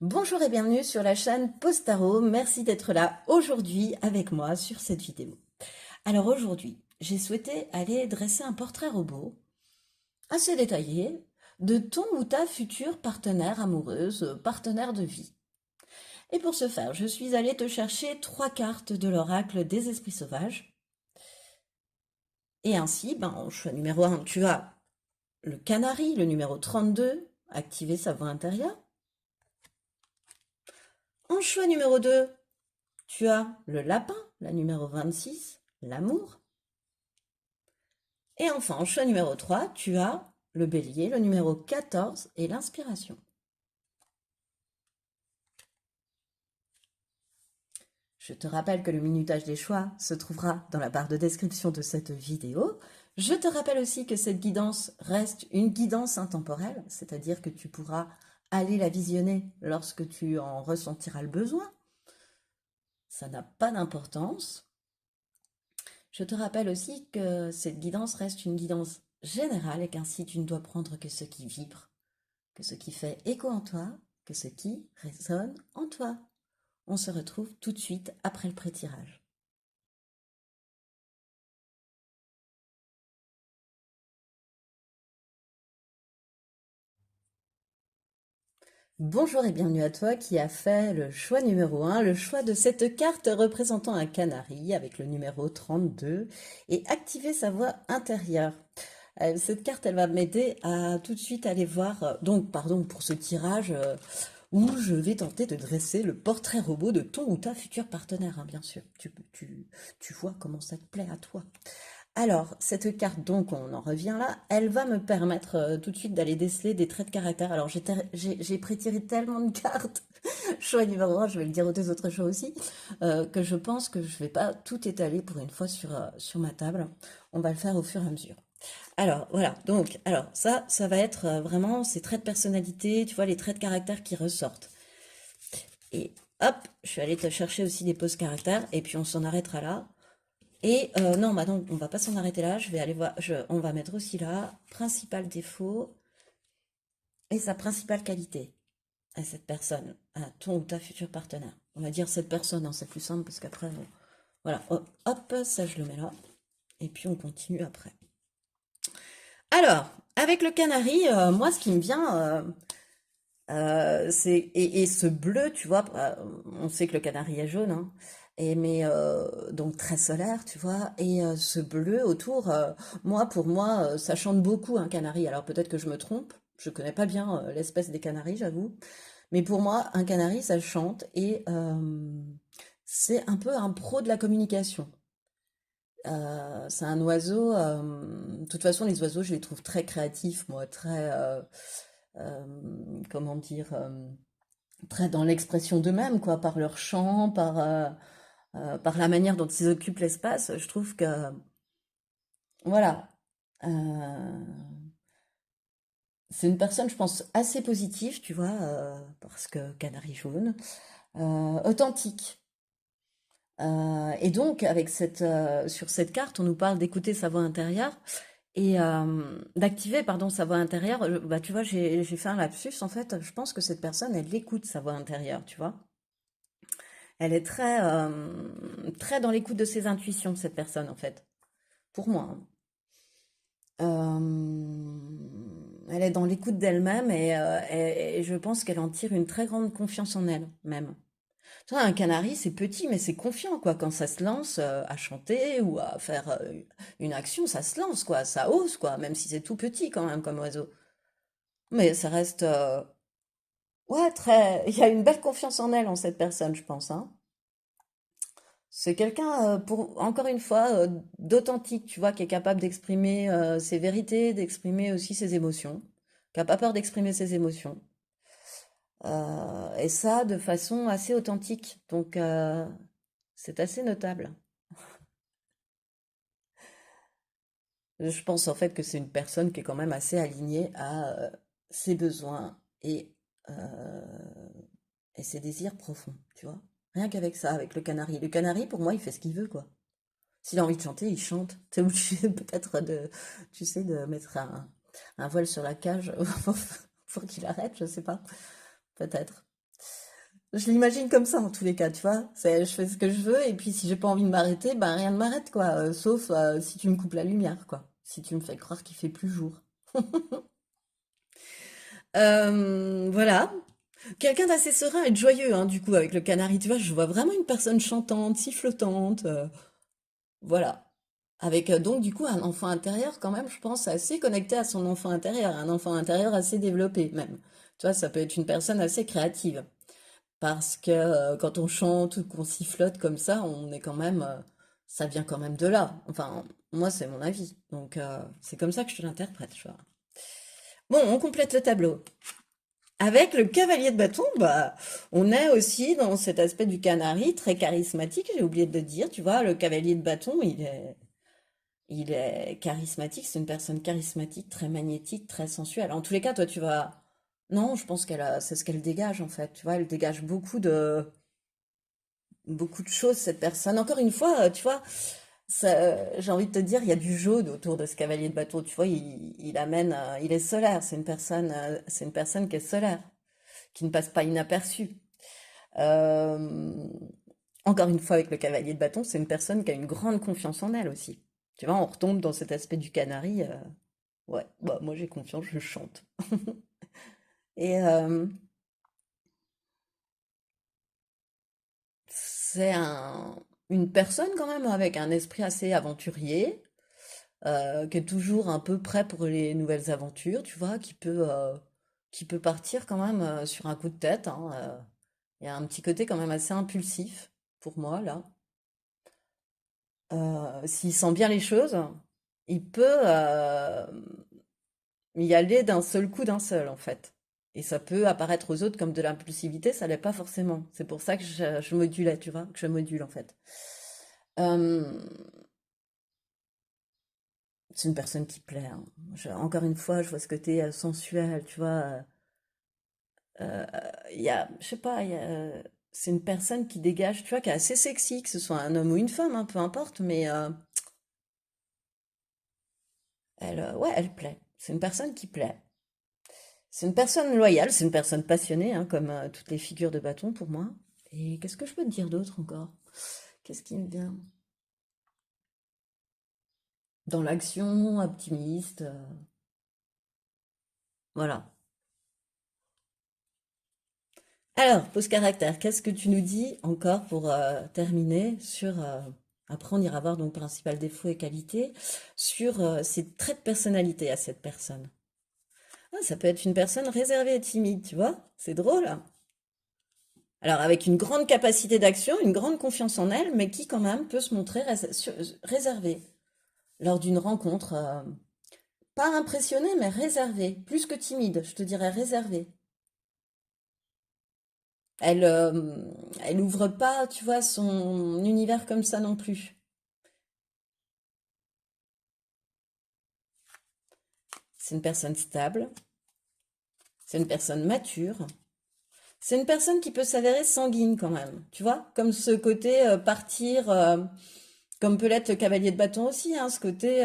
Bonjour et bienvenue sur la chaîne Postaro. Merci d'être là aujourd'hui avec moi sur cette vidéo. Alors aujourd'hui, j'ai souhaité aller dresser un portrait robot assez détaillé de ton ou ta future partenaire amoureuse, partenaire de vie. Et pour ce faire, je suis allée te chercher 3 cartes de l'oracle des esprits sauvages. Et ainsi, en choix numéro 1, tu as le canari, le numéro 32, activer sa voix intérieure. En choix numéro 2, tu as le lapin, la numéro 26, l'amour. Et enfin, en choix numéro 3, tu as le bélier, le numéro 14 et l'inspiration. Je te rappelle que le minutage des choix se trouvera dans la barre de description de cette vidéo. Je te rappelle aussi que cette guidance reste une guidance intemporelle, c'est-à-dire que tu pourras aller la visionner lorsque tu en ressentiras le besoin. Ça n'a pas d'importance. Je te rappelle aussi que cette guidance reste une guidance générale et qu'ainsi tu ne dois prendre que ce qui vibre, que ce qui fait écho en toi, que ce qui résonne en toi. On se retrouve tout de suite après le pré-tirage. Bonjour et bienvenue à toi qui a fait le choix numéro 1, le choix de cette carte représentant un canari avec le numéro 32 et activer sa voix intérieure. Cette carte, elle va m'aider à tout de suite aller voir, donc pardon pour ce tirage où je vais tenter de dresser le portrait robot de ton ou ta future partenaire, hein, bien sûr. Tu vois comment ça te plaît à toi. Alors, cette carte, donc, on en revient là, elle va me permettre tout de suite d'aller déceler des traits de caractère. Alors, j'ai prétiré tellement de cartes, choix numéro 1, je vais le dire aux deux autres choix aussi, que je pense que je vais pas tout étaler pour une fois sur ma table. On va le faire au fur et à mesure. Alors, voilà, donc, ça va être vraiment ces traits de personnalité, tu vois, les traits de caractère qui ressortent. Et hop, je suis allée te chercher aussi des poses caractères, et puis on s'en arrêtera là. Et non, bah non, on va pas s'en arrêter là. Je vais aller voir. On va mettre aussi là principal défaut et sa principale qualité à cette personne, à ton ou ta future partenaire. On va dire cette personne, hein, c'est plus simple parce qu'après, voilà, hop, ça je le mets là. Et puis on continue après. Alors, avec le canari, moi ce qui me vient, c'est et ce bleu, tu vois, on sait que le canari est jaune, hein, et mais donc très solaire, tu vois, et ce bleu autour, pour moi, ça chante beaucoup un canari. Alors peut-être que je me trompe, je connais pas bien l'espèce des canaris, j'avoue, mais pour moi, un canari, ça chante et c'est un peu un pro de la communication. C'est un oiseau. De toute façon, les oiseaux, je les trouve très créatifs, moi, très comment dire. Très dans l'expression d'eux-mêmes, quoi, par leur chant, par la manière dont ils occupent l'espace. Je trouve que, voilà, euh, c'est une personne, je pense, assez positive, tu vois, parce que canari jaune, authentique. Et donc, sur cette carte, on nous parle d'écouter sa voix intérieure et d'activer, pardon, sa voix intérieure. Bah, tu vois, j'ai fait un lapsus, en fait. Je pense que cette personne, elle écoute sa voix intérieure, tu vois. Elle est très dans l'écoute de ses intuitions, cette personne, en fait. Pour moi, hein. Elle est dans l'écoute d'elle-même et je pense qu'elle en tire une très grande confiance en elle, même. Tu vois, un canari, c'est petit, mais c'est confiant, quoi. Quand ça se lance à chanter ou à faire une action, ça se lance, quoi. Ça ose, quoi. Même si c'est tout petit, quand même, comme oiseau. Mais ça reste... ouais, très... Il y a une belle confiance en elle, en cette personne, je pense, hein. C'est quelqu'un, pour encore une fois, d'authentique, tu vois, qui est capable d'exprimer ses vérités, d'exprimer aussi ses émotions, qui a pas peur d'exprimer ses émotions. Et ça de façon assez authentique. Donc, c'est assez notable. Je pense en fait que c'est une personne qui est quand même assez alignée à ses besoins et ses désirs profonds, tu vois. Rien qu'avec ça, avec le canari. Le canari, pour moi, il fait ce qu'il veut, quoi. S'il a envie de chanter, il chante. T'es obligé peut-être tu sais, de mettre un voile sur la cage pour qu'il arrête, je sais pas. Peut-être. Je l'imagine comme ça en tous les cas, tu vois. Je fais ce que je veux et puis si j'ai pas envie de m'arrêter, ben rien ne m'arrête quoi. Sauf si tu me coupes la lumière quoi. Si tu me fais croire qu'il fait plus jour. Voilà. Quelqu'un d'assez serein et de joyeux, hein, du coup, avec le canari. Tu vois, je vois vraiment une personne chantante, sifflotante. Voilà. Avec donc du coup un enfant intérieur quand même, je pense, assez connecté à son enfant intérieur, un enfant intérieur assez développé même. Tu vois, ça peut être une personne assez créative. Parce que quand on chante ou qu'on sifflote comme ça, on est quand même, ça vient quand même de là. Enfin, moi, c'est mon avis. Donc, c'est comme ça que je te l'interprète, tu vois. Bon, on complète le tableau. Avec le cavalier de bâton, bah, on est aussi dans cet aspect du canari très charismatique. J'ai oublié de le dire, tu vois, le cavalier de bâton, il est charismatique. C'est une personne charismatique, très magnétique, très sensuelle. En tous les cas, toi, tu vas, non, je pense c'est ce qu'elle dégage en fait. Tu vois, elle dégage beaucoup de choses, cette personne. Encore une fois, tu vois, j'ai envie de te dire, il y a du jaune autour de ce cavalier de bateau. Tu vois, il amène, il est solaire. C'est une personne qui est solaire, qui ne passe pas inaperçue. Euh, Encore une fois, avec le cavalier de bâton, c'est une personne qui a une grande confiance en elle aussi. Tu vois, on retombe dans cet aspect du canari. Ouais, bah moi j'ai confiance, je chante. Et c'est une personne quand même avec un esprit assez aventurier, qui est toujours un peu prêt pour les nouvelles aventures, tu vois, qui peut partir quand même sur un coup de tête, hein, il y a un petit côté quand même assez impulsif pour moi là. S'il sent bien les choses, il peut y aller d'un seul coup, d'un seul en fait. Et ça peut apparaître aux autres comme de l'impulsivité, ça l'est pas forcément. C'est pour ça que je modulais, tu vois, que je module en fait. Euh, c'est une personne qui plaît, hein. Encore une fois, je vois ce côté sensuel, tu vois. Euh, il y a, je sais pas, c'est une personne qui dégage, tu vois, qui est assez sexy, que ce soit un homme ou une femme, hein, peu importe, mais ouais, elle plaît. C'est une personne qui plaît. C'est une personne loyale, c'est une personne passionnée, hein, comme toutes les figures de bâton pour moi. Et qu'est-ce que je peux te dire d'autre encore? Qu'est-ce qui me vient? Dans l'action, optimiste, voilà. Alors, pose caractère, qu'est-ce que tu nous dis encore pour terminer sur, après on ira voir donc principal défaut et qualité, sur ses traits de personnalité à cette personne. Ah, ça peut être une personne réservée et timide, tu vois? C'est drôle, hein. Alors, avec une grande capacité d'action, une grande confiance en elle, mais qui quand même peut se montrer réservée lors d'une rencontre. Pas impressionnée, mais réservée. Plus que timide, je te dirais réservée. Elle, elle ouvre pas, tu vois, son univers comme ça non plus. C'est une personne stable, c'est une personne mature, c'est une personne qui peut s'avérer sanguine quand même, tu vois, comme ce côté partir, comme peut l'être le cavalier de bâton aussi, hein, ce côté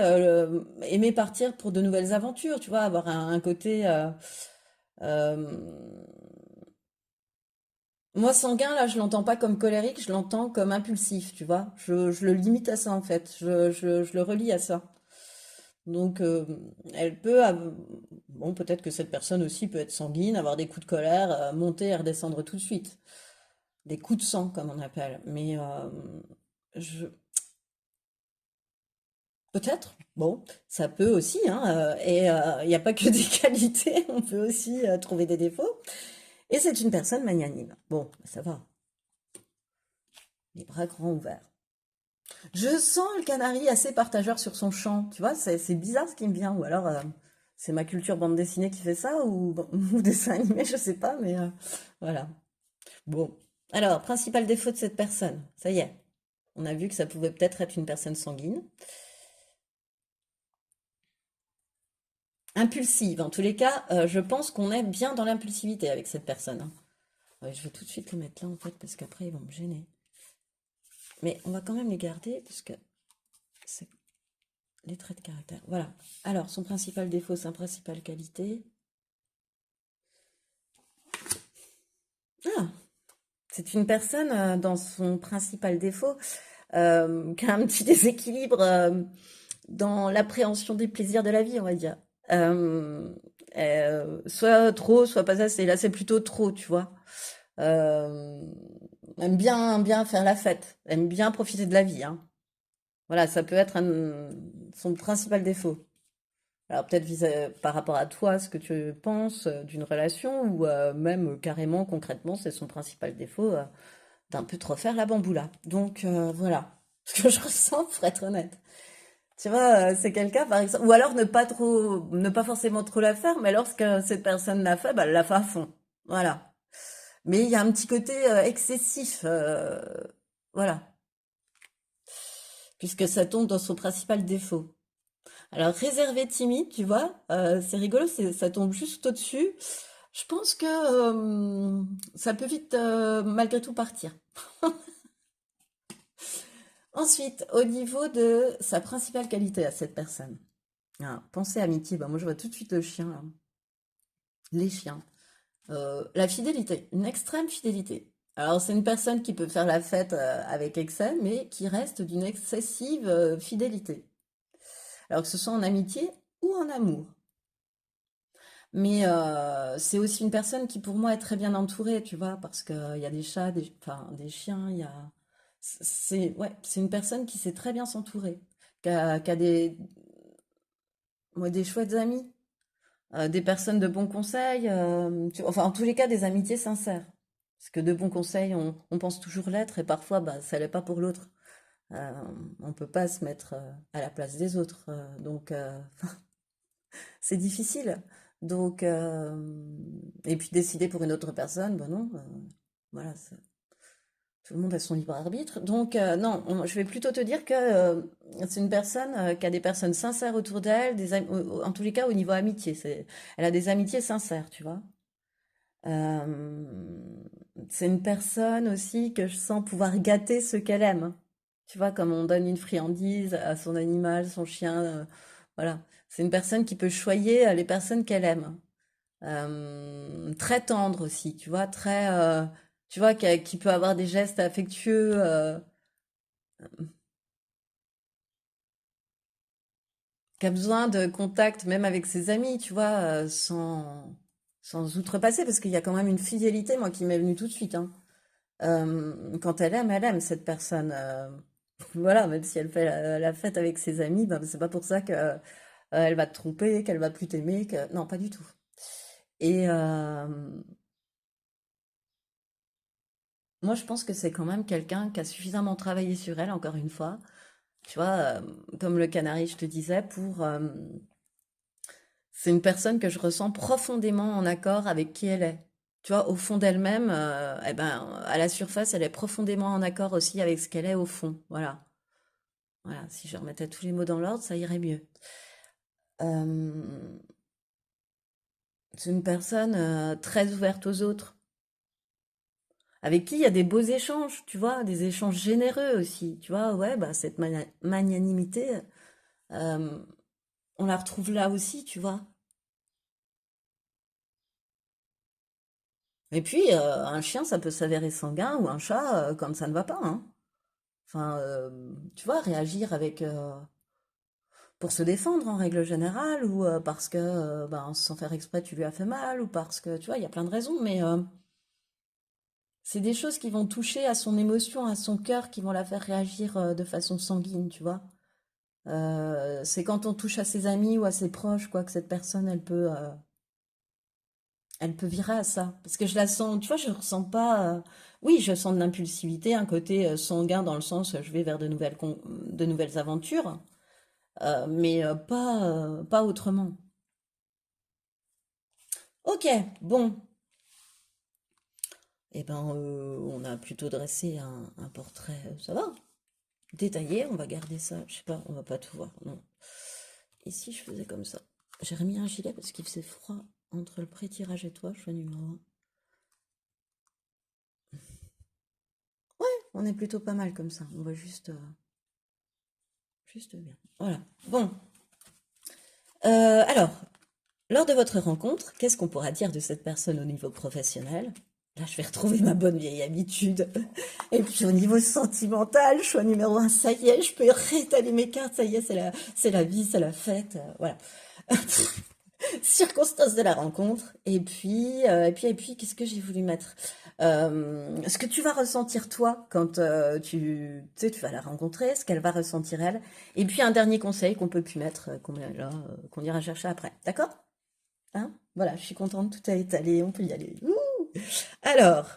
aimer partir pour de nouvelles aventures, tu vois, avoir un côté... euh, moi, sanguin, là, je l'entends pas comme colérique, je l'entends comme impulsif, tu vois. Je le limite à ça, en fait. Je le relie à ça. Donc, elle peut, bon, peut-être que cette personne aussi peut être sanguine, avoir des coups de colère, monter et redescendre tout de suite. Des coups de sang, comme on appelle. Mais, je, peut-être, bon, ça peut aussi, hein, et il n'y a pas que des qualités, on peut aussi trouver des défauts. Et c'est une personne magnanime. Bon, ça va, les bras grands ouverts. Je sens le canari assez partageur sur son champ, tu vois, c'est bizarre ce qui me vient, ou alors c'est ma culture bande dessinée qui fait ça, ou dessin animé, je sais pas, mais voilà. Bon, alors, principal défaut de cette personne, ça y est, on a vu que ça pouvait peut-être être une personne sanguine. Impulsive, en tous les cas, je pense qu'on est bien dans l'impulsivité avec cette personne, hein. Ouais, je vais tout de suite les mettre là, en fait, parce qu'après, ils vont me gêner. Mais on va quand même les garder, parce que c'est les traits de caractère. Voilà. Alors, son principal défaut, sa principale qualité. Ah! C'est une personne dans son principal défaut qui a un petit déséquilibre dans l'appréhension des plaisirs de la vie, on va dire. Euh, soit trop, soit pas assez. Là, c'est plutôt trop, tu vois. Euh, Aime bien faire la fête, aime bien profiter de la vie, hein. Voilà, ça peut être son principal défaut. Alors peut-être par rapport à toi, ce que tu penses d'une relation, ou même carrément, concrètement, c'est son principal défaut d'un peu trop faire la bamboula. Donc voilà, ce que je ressens, pour être honnête. Tu vois, c'est quelqu'un, par exemple, ou alors ne pas forcément trop la faire, mais lorsque cette personne l'a fait, bah, elle l'a fait à fond. Voilà. Mais il y a un petit côté excessif, voilà, puisque ça tombe dans son principal défaut. Alors, réservé timide, tu vois, c'est rigolo, ça tombe juste au-dessus. Je pense que ça peut vite, malgré tout, partir. Ensuite, au niveau de sa principale qualité à cette personne. Ah, pensée amitié, bah moi je vois tout de suite le chien, là. Les chiens. La fidélité, une extrême fidélité. Alors, c'est une personne qui peut faire la fête avec excès, mais qui reste d'une excessive fidélité. Alors que ce soit en amitié ou en amour. Mais c'est aussi une personne qui, pour moi, est très bien entourée, tu vois, parce qu'il y a des chats, enfin, des chiens, il y a... ouais, c'est une personne qui sait très bien s'entourer, qui a des chouettes amis, des personnes de bons conseils, enfin, en tous les cas, des amitiés sincères. Parce que de bons conseils, on pense toujours l'être, et parfois, bah, ça l'est pas pour l'autre. Euh, on peut pas se mettre à la place des autres, donc c'est difficile. Donc, et puis décider pour une autre personne, ben non, voilà, tout le monde a son libre arbitre. Donc, non, je vais plutôt te dire que c'est une personne qui a des personnes sincères autour d'elle, en tous les cas au niveau amitié. Elle a des amitiés sincères, tu vois. Euh, c'est une personne aussi que je sens pouvoir gâter ce qu'elle aime. Tu vois, comme on donne une friandise à son animal, son chien, voilà. C'est une personne qui peut choyer les personnes qu'elle aime. Très tendre aussi, tu vois, tu vois, qui peut avoir des gestes affectueux, qui a besoin de contact même avec ses amis, tu vois, sans outrepasser, parce qu'il y a quand même une fidélité, moi, qui m'est venue tout de suite, hein. Quand elle aime cette personne. Voilà, même si elle fait la fête avec ses amis, ben, c'est pas pour ça que elle va te tromper, qu'elle va plus t'aimer, non, pas du tout. Et moi, je pense que c'est quand même quelqu'un qui a suffisamment travaillé sur elle, encore une fois. Tu vois, comme le canari, je te disais, c'est une personne que je ressens profondément en accord avec qui elle est. Tu vois, au fond d'elle-même, eh ben, à la surface, elle est profondément en accord aussi avec ce qu'elle est au fond. Voilà. Voilà, si je remettais tous les mots dans l'ordre, ça irait mieux. Euh, c'est une personne très ouverte aux autres, avec qui il y a des beaux échanges, tu vois, des échanges généreux aussi. Tu vois, ouais, bah, cette magnanimité, euh, on la retrouve là aussi, tu vois. Et puis, un chien, ça peut s'avérer sanguin, ou un chat, quand ça ne va pas, hein. Enfin, tu vois, réagir pour se défendre en règle générale, ou parce que, ben, sans faire exprès, tu lui as fait mal, ou parce que, tu vois, il y a plein de raisons, mais c'est des choses qui vont toucher à son émotion, à son cœur, qui vont la faire réagir de façon sanguine, tu vois. C'est quand on touche à ses amis ou à ses proches, quoi, que cette personne, elle peut virer à ça. Parce que je la sens, tu vois, je ressens pas. Oui, je sens de l'impulsivité, un côté sanguin dans le sens, je vais vers de nouvelles aventures, mais pas autrement. Ok, bon. Eh ben, on a plutôt dressé un portrait, ça va, détaillé. On va garder ça. Je sais pas, on va pas tout voir. Non. Et si je faisais comme ça? J'ai remis un gilet parce qu'il faisait froid entre le pré-tirage et toi, choix numéro un. On est plutôt pas mal comme ça. On va juste bien. Voilà. Bon. Alors, lors de votre rencontre, qu'est-ce qu'on pourra dire de cette personne au niveau professionnel? Là, je vais retrouver ma bonne vieille habitude. Et puis au niveau sentimental, choix numéro un, ça y est, je peux réétaler mes cartes, ça y est, c'est la vie, c'est la fête, voilà. Circonstances de la rencontre. Et puis, qu'est-ce que j'ai voulu mettre? Ce que tu vas ressentir toi quand tu sais, tu vas la rencontrer, ce qu'elle va ressentir elle. Et puis un dernier conseil qu'on peut plus mettre, qu'on ira chercher après. D'accord? Hein? Voilà, je suis contente, tout a étalé, on peut y aller. Ouh. Alors,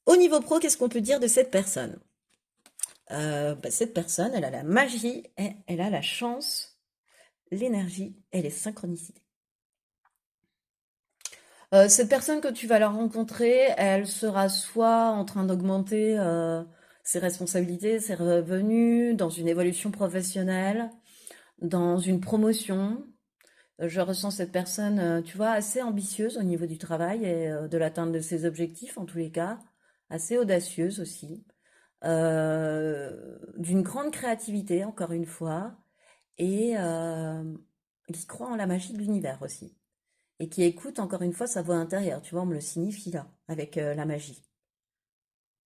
au niveau pro, qu'est-ce qu'on peut dire de cette personne? Cette personne, elle a la magie, et elle a la chance, l'énergie et les synchronicités. Cette personne que tu vas la rencontrer, elle sera soit en train d'augmenter ses responsabilités, ses revenus, dans une évolution professionnelle, dans une promotion. Je ressens cette personne, tu vois, assez ambitieuse au niveau du travail et de l'atteinte de ses objectifs, en tous les cas, assez audacieuse aussi, d'une grande créativité, encore une fois, et qui croit en la magie de l'univers aussi et qui écoute encore une fois sa voix intérieure. Tu vois, on me le signifie là, avec la magie.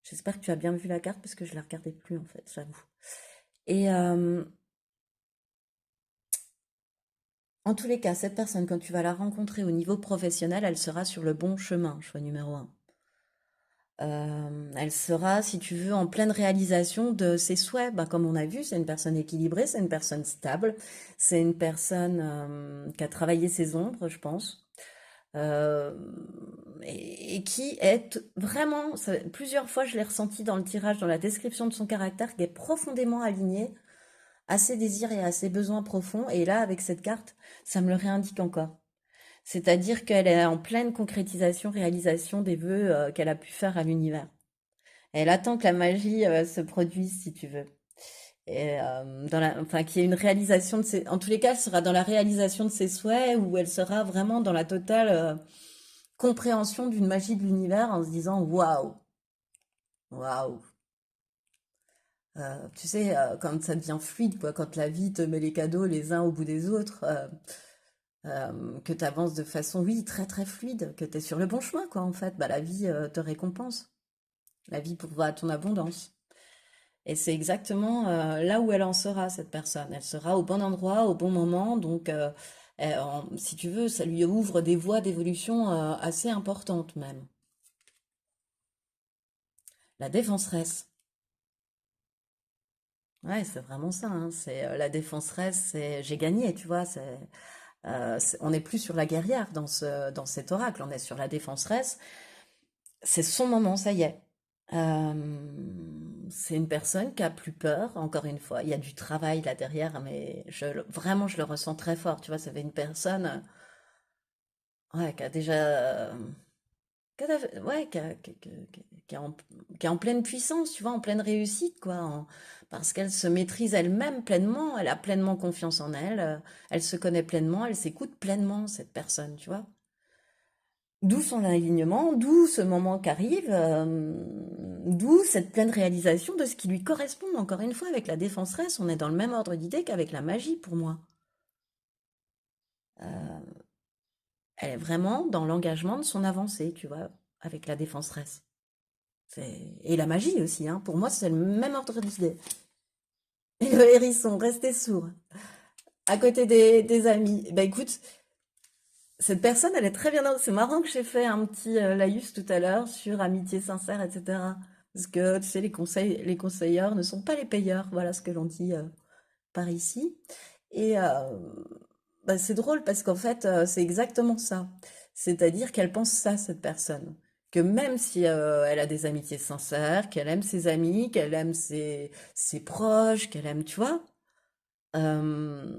J'espère que tu as bien vu la carte parce que je la regardais plus en fait, j'avoue. Et en tous les cas, cette personne, quand tu vas la rencontrer au niveau professionnel, elle sera sur le bon chemin, choix numéro un. Elle sera, si tu veux, en pleine réalisation de ses souhaits. Bah, comme on a vu, c'est une personne équilibrée, c'est une personne stable, c'est une personne qui a travaillé ses ombres, je pense. euh, et qui est vraiment, plusieurs fois je l'ai ressenti dans le tirage, dans la description de son caractère, qui est profondément aligné à ses désirs et à ses besoins profonds. Et là, avec cette carte, ça me le réindique encore. C'est-à-dire qu'elle est en pleine concrétisation, réalisation des vœux qu'elle a pu faire à l'univers. Elle attend que la magie se produise, si tu veux. Et enfin, qu'il y ait une réalisation de ses, en tous les cas, elle sera dans la réalisation de ses souhaits, ou elle sera vraiment dans la totale compréhension d'une magie de l'univers en se disant waouh, waouh. Tu sais, quand ça devient fluide, quoi, quand la vie te met les cadeaux les uns au bout des autres, que tu avances de façon, oui, très très fluide, que tu es sur le bon chemin, quoi, en fait, bah, la vie te récompense. La vie pourvoit à ton abondance. Et c'est exactement là où elle en sera, cette personne. Elle sera au bon endroit, au bon moment. Donc, si tu veux, ça lui ouvre des voies d'évolution assez importantes même. La défenseresse. Ouais, c'est vraiment ça, hein. C'est la défenseresse, c'est j'ai gagné, tu vois. On n'est plus sur la guerrière dans cet oracle, on est sur la défenseresse. C'est son moment, ça y est. C'est une personne qui a plus peur, encore une fois. Il y a du travail là derrière, mais vraiment, je le ressens très fort. Tu vois, ça fait une personne ouais, qui a déjà. Ouais, qui est en pleine puissance, tu vois, en pleine réussite, quoi. Parce qu'elle se maîtrise elle-même pleinement, elle a pleinement confiance en elle, elle se connaît pleinement, elle s'écoute pleinement, cette personne, tu vois. D'où son alignement, d'où ce moment qui arrive, d'où cette pleine réalisation de ce qui lui correspond. Encore une fois, avec la défenseresse, on est dans le même ordre d'idée qu'avec la magie pour moi. Euh, Elle est vraiment dans l'engagement de son avancée, tu vois, avec la défenseresse. Et la magie aussi, hein. Pour moi, c'est le même ordre d'idée. Et le hérisson, restez sourd. À côté des amis. Bah écoute, cette personne, elle est très bien. C'est marrant que j'ai fait un petit laïus tout à l'heure sur amitié sincère, etc. Parce que, tu sais, les conseilleurs ne sont pas les payeurs. Voilà ce que l'on dit par ici. Et c'est drôle parce qu'en fait, c'est exactement ça. C'est-à-dire qu'elle pense ça, cette personne. Que même si elle a des amitiés sincères, qu'elle aime ses amis, qu'elle aime ses proches, qu'elle aime, tu vois, euh,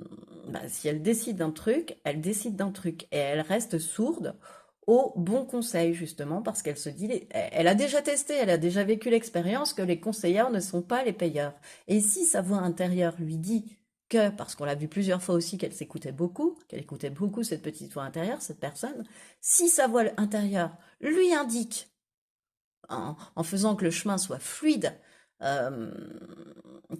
si elle décide d'un truc, elle décide d'un truc. Et elle reste sourde aux bons conseils, justement, parce qu'elle se dit, elle a déjà testé, elle a déjà vécu l'expérience que les conseillers ne sont pas les payeurs. Et si sa voix intérieure lui dit que, parce qu'on l'a vu plusieurs fois aussi qu'elle s'écoutait beaucoup, qu'elle écoutait beaucoup cette petite voix intérieure, cette personne, si sa voix intérieure lui indique en faisant que le chemin soit fluide, euh,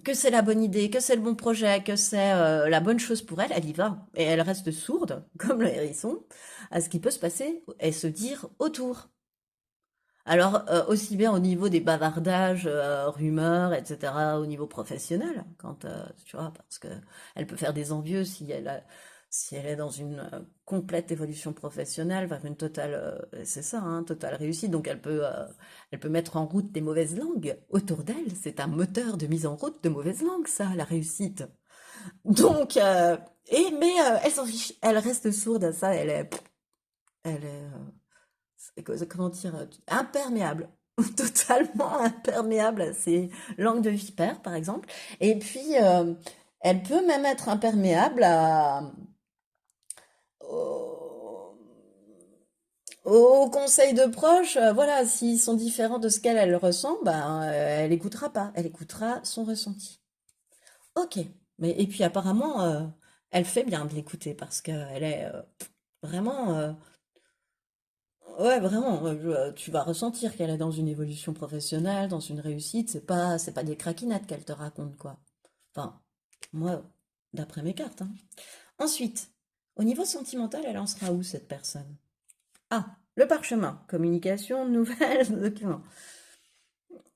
que c'est la bonne idée, que c'est le bon projet, que c'est la bonne chose pour elle, elle y va. Et elle reste sourde, comme le hérisson, à ce qui peut se passer et se dire autour. Alors, aussi bien au niveau des bavardages, rumeurs, etc., au niveau professionnel, quand, tu vois, parce que elle peut faire des envieux si elle est dans une complète évolution professionnelle, vers une totale, c'est ça, hein, totale réussite. Donc, elle peut mettre en route des mauvaises langues autour d'elle. C'est un moteur de mise en route de mauvaises langues, ça, la réussite. Donc, mais elle s'en fiche. Elle reste sourde à ça. Elle est, comment dire, imperméable, totalement imperméable à ces langues de vipère, par exemple. Et puis, elle peut même être imperméable aux, aux conseils de proches. Voilà, s'ils sont différents de ce elle ressent, ben, elle écoutera pas. Elle écoutera son ressenti. Ok. Mais, et puis, apparemment, elle fait bien de l'écouter parce qu'elle est vraiment ouais, vraiment, tu vas ressentir qu'elle est dans une évolution professionnelle, dans une réussite. C'est pas des craquinettes qu'elle te raconte, quoi. Enfin, moi, d'après mes cartes, hein. Ensuite, au niveau sentimental, elle en sera où, cette personne? Ah, le parchemin, communication, nouvelles, documents.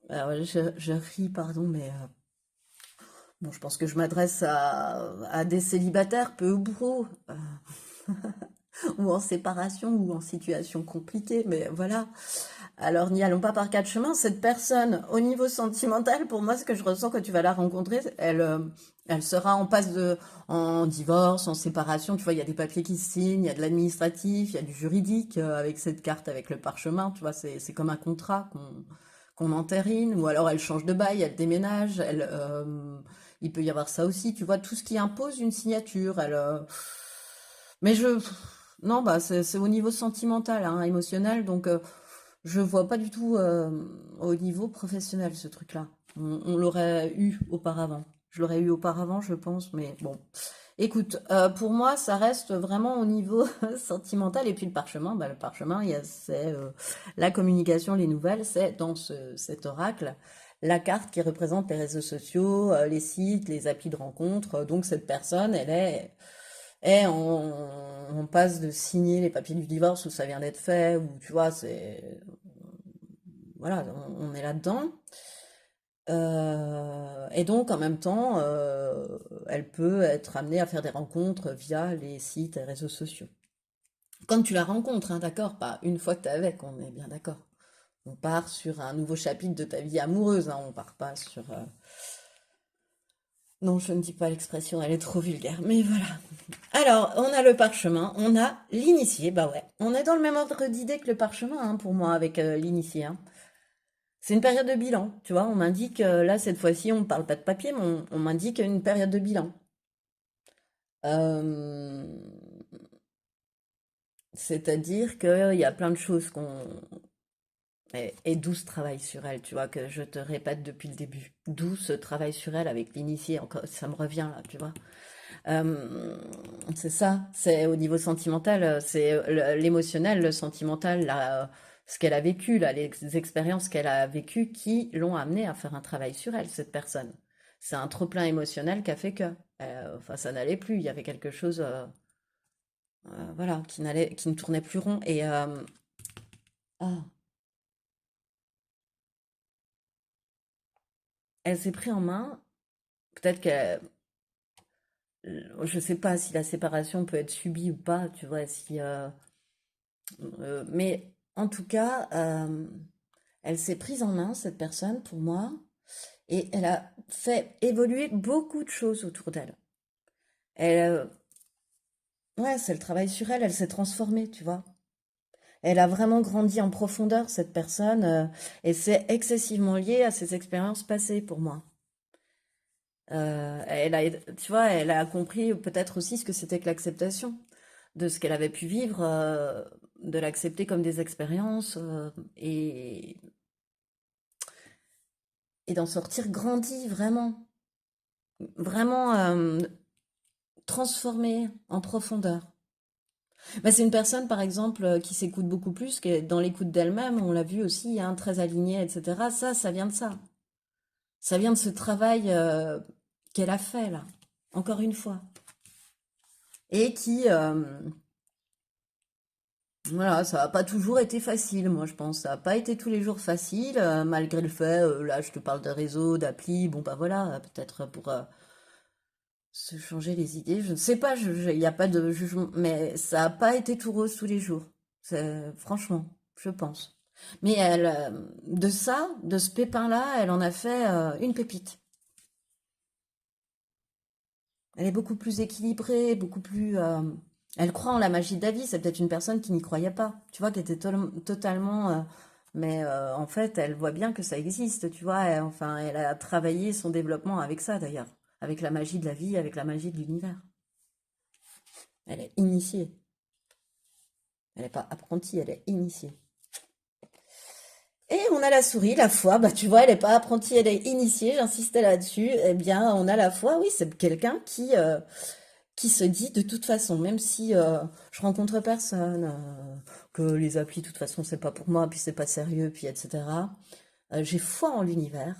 Alors, je ris, pardon, mais bon, je pense que je m'adresse à des célibataires peu ou prou, ou en séparation, ou en situation compliquée, mais voilà. Alors, n'y allons pas par quatre chemins. Cette personne, au niveau sentimental, pour moi, ce que je ressens quand tu vas la rencontrer, elle sera en divorce, en séparation. Tu vois, il y a des papiers qui se signent, il y a de l'administratif, il y a du juridique avec cette carte, avec le parchemin. Tu vois, c'est comme un contrat qu'on entérine. Ou alors, elle change de bail, elle déménage. Il peut y avoir ça aussi. Tu vois, tout ce qui impose une signature. Mais non, bah, c'est au niveau sentimental, hein, émotionnel. Donc, je vois pas du tout au niveau professionnel ce truc-là. On l'aurait eu auparavant. Je l'aurais eu auparavant, je pense, mais bon. Écoute, pour moi, ça reste vraiment au niveau sentimental. Et puis le parchemin, bah, le parchemin, c'est la communication, les nouvelles, c'est dans cet oracle, la carte qui représente les réseaux sociaux, les sites, les applis de rencontres. Donc cette personne, on passe de signer les papiers du divorce où ça vient d'être fait, ou tu vois, voilà, on est là-dedans. Et donc, en même temps, elle peut être amenée à faire des rencontres via les sites et réseaux sociaux. Quand tu la rencontres, hein, d'accord, pas une fois que t'es avec, on est bien d'accord. On part sur un nouveau chapitre de ta vie amoureuse, hein, on part pas sur... Non, je ne dis pas l'expression, elle est trop vulgaire, mais voilà. Alors, on a le parchemin, on a l'initié, bah ouais. On est dans le même ordre d'idée que le parchemin, hein, pour moi, avec l'initié, hein. C'est une période de bilan, tu vois. On m'indique, là, cette fois-ci, on ne parle pas de papier, mais on m'indique une période de bilan. Euh, C'est-à-dire qu'il y a plein de choses et d'où ce travail sur elle, tu vois, que je te répète depuis le début. D'où ce travail sur elle avec l'initié, encore, ça me revient là, tu vois. Euh, c'est ça, c'est au niveau sentimental, c'est l'émotionnel, le sentimental, ce qu'elle a vécu, là, les expériences qu'elle a vécues qui l'ont amenée à faire un travail sur elle, cette personne. C'est un trop-plein émotionnel qui a fait que, enfin, ça n'allait plus, il y avait quelque chose, voilà, qui ne tournait plus rond. Et, ah, elle s'est pris en main, peut-être que, je sais pas si la séparation peut être subie ou pas, tu vois, si, mais en tout cas, elle s'est prise en main, cette personne, pour moi, et elle a fait évoluer beaucoup de choses autour d'elle. Elle, ouais, c'est le travail sur elle, elle s'est transformée, tu vois. Elle a vraiment grandi en profondeur, cette personne, et c'est excessivement lié à ses expériences passées pour moi. Tu vois, elle a compris peut-être aussi ce que c'était que l'acceptation de ce qu'elle avait pu vivre, de l'accepter comme des expériences, et d'en sortir grandi, vraiment, vraiment transformée en profondeur. Bah, c'est une personne, par exemple, qui s'écoute beaucoup plus, qui est dans l'écoute d'elle-même, on l'a vu aussi, hein, très alignée, etc. Ça vient de ça. Ça vient de ce travail qu'elle a fait, là, encore une fois. Et Voilà, ça n'a pas toujours été facile, moi je pense. Ça n'a pas été tous les jours facile, malgré le fait, là je te parle de réseau, d'appli, bon bah voilà, peut-être pour se changer les idées, je ne sais pas, il n'y a pas de jugement, mais ça n'a pas été tout rose tous les jours. Franchement, je pense. Mais elle, de ça, de ce pépin-là, elle en a fait une pépite. Elle est beaucoup plus équilibrée, beaucoup plus. Elle croit en la magie de la vie. C'est peut-être une personne qui n'y croyait pas. Tu vois, qui était totalement. Mais en fait, elle voit bien que ça existe. Tu vois, enfin, elle a travaillé son développement avec ça d'ailleurs, avec la magie de la vie, avec la magie de l'univers. Elle est initiée. Elle n'est pas apprentie, elle est initiée. Et on a la souris, la foi, bah tu vois, elle n'est pas apprentie, elle est initiée, j'insistais là-dessus. Eh bien, on a la foi, oui, c'est quelqu'un qui se dit de toute façon, même si je rencontre personne, que les applis de toute façon c'est pas pour moi, puis c'est pas sérieux, puis etc. J'ai foi en l'univers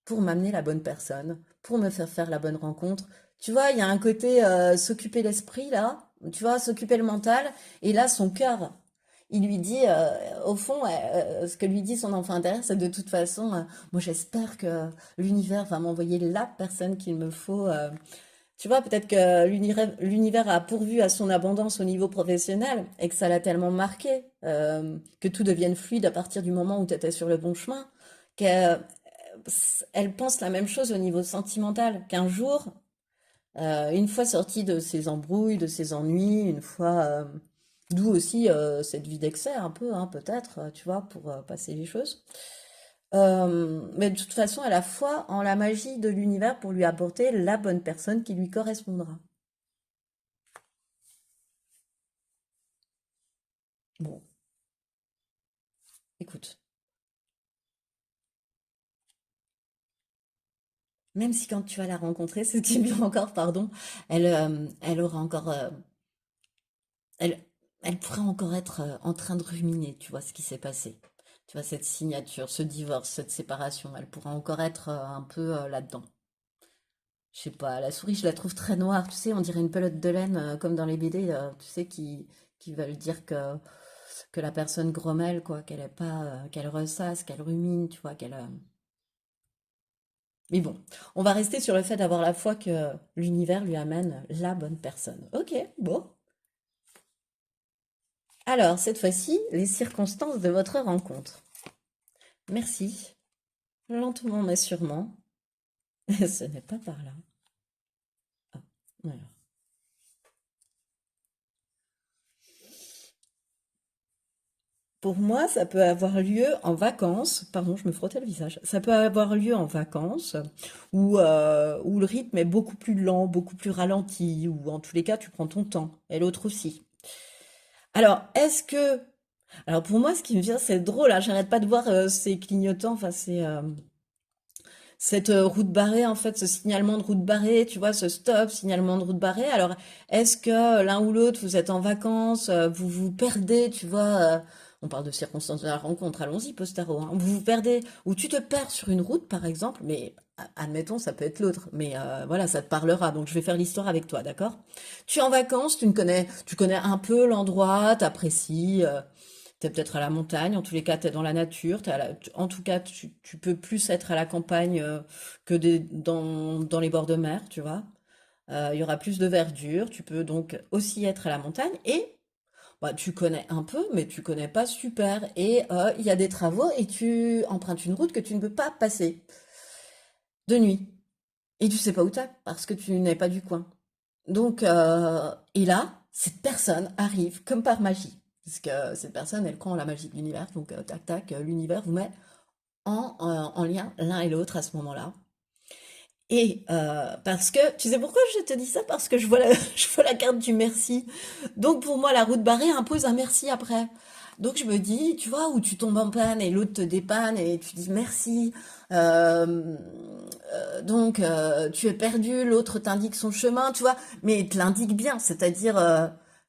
pour m'amener la bonne personne, pour me faire la bonne rencontre. Tu vois, il y a un côté s'occuper l'esprit là, tu vois, s'occuper le mental, et là son cœur. Il lui dit, au fond, ce que lui dit son enfant intérieur, c'est de toute façon, moi j'espère que l'univers va m'envoyer la personne qu'il me faut. Tu vois, peut-être que l'univers a pourvu à son abondance au niveau professionnel et que ça l'a tellement marqué, que tout devienne fluide à partir du moment où tu étais sur le bon chemin, qu'elle elle pense la même chose au niveau sentimental, qu'un jour, une fois sortie de ses embrouilles, de ses ennuis, une fois, d'où aussi cette vie d'excès un peu, hein, peut-être, tu vois, pour passer les choses. Mais de toute façon, elle a foi en la magie de l'univers pour lui apporter la bonne personne qui lui correspondra. Bon, écoute, même si quand tu vas la rencontrer, ce qui est bien encore, pardon, elle aura encore, elle, elle pourra encore être en train de ruminer, tu vois, ce qui s'est passé. Tu vois, cette signature, ce divorce, cette séparation, elle pourra encore être un peu là-dedans. Je sais pas, la souris, je la trouve très noire, tu sais, on dirait une pelote de laine, comme dans les BD, tu sais, qui veulent dire que la personne grommelle, quoi, qu'elle est pas, qu'elle ressasse, qu'elle rumine, tu vois, qu'elle. Mais bon, on va rester sur le fait d'avoir la foi que l'univers lui amène la bonne personne. Ok, bon. Alors, cette fois-ci, les circonstances de votre rencontre. Merci. Lentement mais sûrement. Ce n'est pas par là. Ah, voilà. Pour moi, ça peut avoir lieu en vacances. Pardon, je me frottais le visage. Ça peut avoir lieu en vacances où le rythme est beaucoup plus lent, beaucoup plus ralenti, ou en tous les cas, tu prends ton temps. Et l'autre aussi. Alors, est-ce que... Alors pour moi, ce qui me vient, c'est drôle, hein, j'arrête pas de voir ces clignotants, enfin cette route barrée, en fait, ce signalement de route barrée, tu vois, ce stop, signalement de route barrée. Alors, est-ce que l'un ou l'autre, vous êtes en vacances, vous vous perdez, tu vois, on parle de circonstances de la rencontre, allons-y, Postaro, hein, vous vous perdez, ou tu te perds sur une route, par exemple, mais admettons, ça peut être l'autre, mais voilà, ça te parlera, donc je vais faire l'histoire avec toi, d'accord? Tu es en vacances, tu connais un peu l'endroit, t'apprécies, t'es peut-être à la montagne, en tous les cas, t'es dans la nature, en tout cas, tu peux plus être à la campagne que dans les bords de mer, tu vois. Il y aura plus de verdure, tu peux donc aussi être à la montagne et bah, tu connais un peu, mais tu connais pas super. Et il y a des travaux et tu empruntes une route que tu ne peux pas passer de nuit. Et tu sais pas où t'es parce que tu n'es pas du coin. Donc, et là, cette personne arrive comme par magie. Parce que cette personne, elle croit en la magie de l'univers. Donc, tac, tac, l'univers vous met en lien l'un et l'autre à ce moment-là. Et parce que, tu sais pourquoi je te dis ça? Parce que je vois je vois la carte du merci. Donc, pour moi, la route barrée impose un merci après. Donc, je me dis, tu vois, où tu tombes en panne et l'autre te dépanne et tu dis merci. Euh, tu es perdu, l'autre t'indique son chemin, tu vois, mais il te l'indique bien, c'est-à-dire,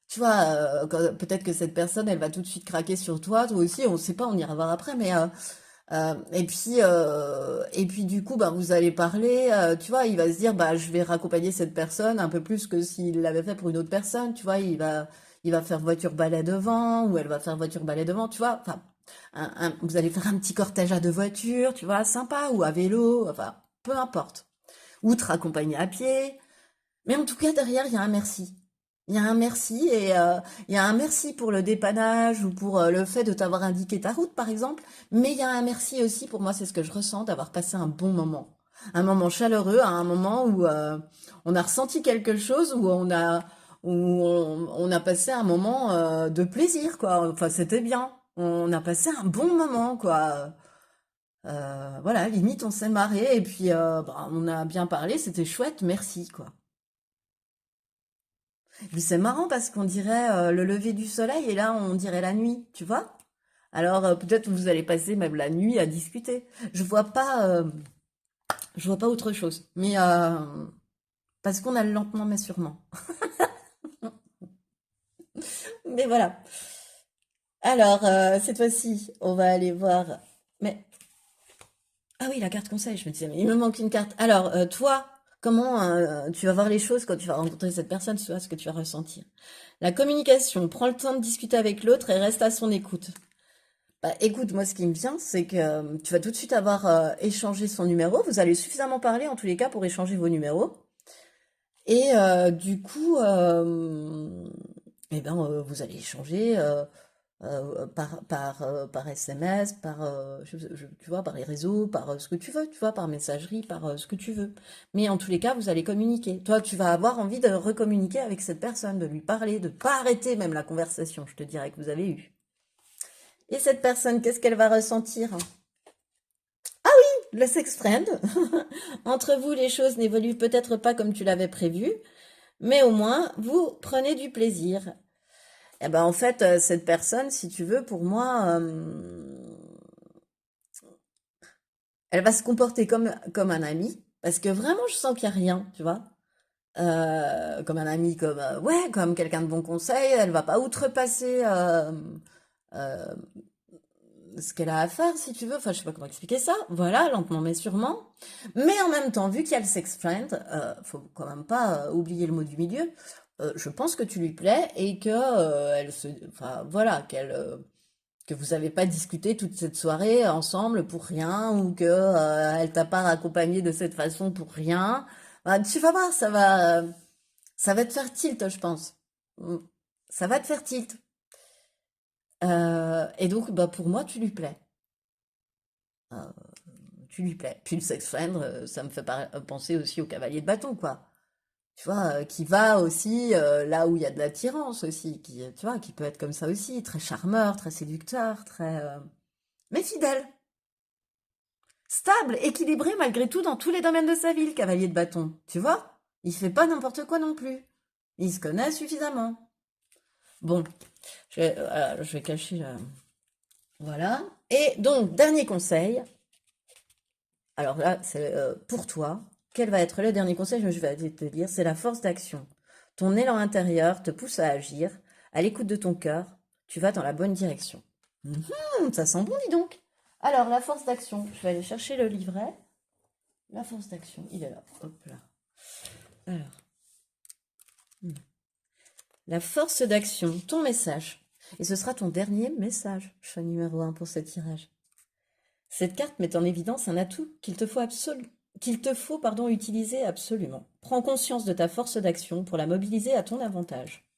tu vois, peut-être que cette personne, elle va tout de suite craquer sur toi, toi aussi, on ne sait pas, on ira voir après, mais et puis du coup, bah, vous allez parler, tu vois, il va se dire, bah, je vais raccompagner cette personne un peu plus que s'il l'avait fait pour une autre personne, tu vois, il va faire voiture balai devant, ou elle va faire voiture balai devant, tu vois. Enfin, vous allez faire un petit cortège à deux voitures, tu vois, sympa, ou à vélo, enfin, peu importe. Ou te raccompagner à pied. Mais en tout cas, derrière, il y a un merci. Il y a un merci et il y a un merci pour le dépannage ou pour le fait de t'avoir indiqué ta route, par exemple. Mais il y a un merci aussi, pour moi, c'est ce que je ressens, d'avoir passé un bon moment. Un moment chaleureux, un moment où on a ressenti quelque chose, où on a passé un moment de plaisir, quoi. Enfin, c'était bien. On a passé un bon moment, quoi. Voilà, limite, on s'est marré et puis bah, on a bien parlé, c'était chouette, merci, quoi. Puis c'est marrant parce qu'on dirait le lever du soleil et là on dirait la nuit, tu vois? Alors peut-être vous allez passer même la nuit à discuter. Je vois pas autre chose. Mais parce qu'on a le lentement mais sûrement. Mais voilà. Alors cette fois-ci, on va aller voir. Mais ah oui, la carte conseil. Je me disais mais il me manque une carte. Alors toi, comment tu vas voir les choses quand tu vas rencontrer cette personne, tu vois ce que tu vas ressentir. La communication, prends le temps de discuter avec l'autre et reste à son écoute. Bah, écoute, moi, ce qui me vient, c'est que tu vas tout de suite avoir échangé son numéro. Vous allez suffisamment parler, en tous les cas, pour échanger vos numéros. Et du coup, eh ben, vous allez échanger par SMS, tu vois, par les réseaux, par ce que tu veux, tu vois, par messagerie, par ce que tu veux. Mais en tous les cas, vous allez communiquer. Toi, tu vas avoir envie de recommuniquer avec cette personne, de lui parler, de pas arrêter même la conversation, je te dirais que vous avez eue. Et cette personne, qu'est-ce qu'elle va ressentir? Le sex friend. Entre vous, les choses n'évoluent peut-être pas comme tu l'avais prévu, mais au moins, vous prenez du plaisir. Eh ben, en fait, cette personne, si tu veux, pour moi, elle va se comporter comme un ami, parce que vraiment, je sens qu'il n'y a rien, tu vois. Comme un ami, ouais, comme quelqu'un de bon conseil, elle va pas outrepasser euh, ce qu'elle a à faire, si tu veux. Enfin, je sais pas comment expliquer ça. Voilà, lentement mais sûrement. Mais en même temps, vu qu'il y a le sex friend, faut quand même pas oublier le mot du milieu. Je pense que tu lui plais et que enfin voilà, que vous avez pas discuté toute cette soirée ensemble pour rien ou que elle t'a pas accompagné de cette façon pour rien. Bah, tu vas voir, ça va te faire tilt, je pense. Mm. Ça va te faire tilt. Et donc, bah, pour moi, tu lui plais. Euh, Tu lui plais. Puis le sex friend, ça me fait penser aussi au cavalier de bâton, quoi. Tu vois, qui va aussi là où il y a de l'attirance aussi, tu vois, qui peut être comme ça aussi, très charmeur, très séducteur, mais fidèle, stable, équilibré malgré tout dans tous les domaines de sa vie, le cavalier de bâton. Tu vois, il fait pas n'importe quoi non plus. Il se connaît suffisamment. Bon, je vais cacher la... Voilà. Et donc, dernier conseil, alors là, c'est pour toi. Quel va être le dernier conseil? Je vais te dire, c'est la force d'action. Ton élan intérieur te pousse à agir, à l'écoute de ton cœur. Tu vas dans la bonne direction. Ça sent bon, dis donc. Alors, la force d'action. Je vais aller chercher le livret. La force d'action, il est là. Hop là. Alors, hmm. La force d'action, ton message. Et ce sera ton dernier message, choix numéro un pour ce tirage. Cette carte met en évidence un atout qu'il te faut utiliser absolument. Prends conscience de ta force d'action pour la mobiliser à ton avantage.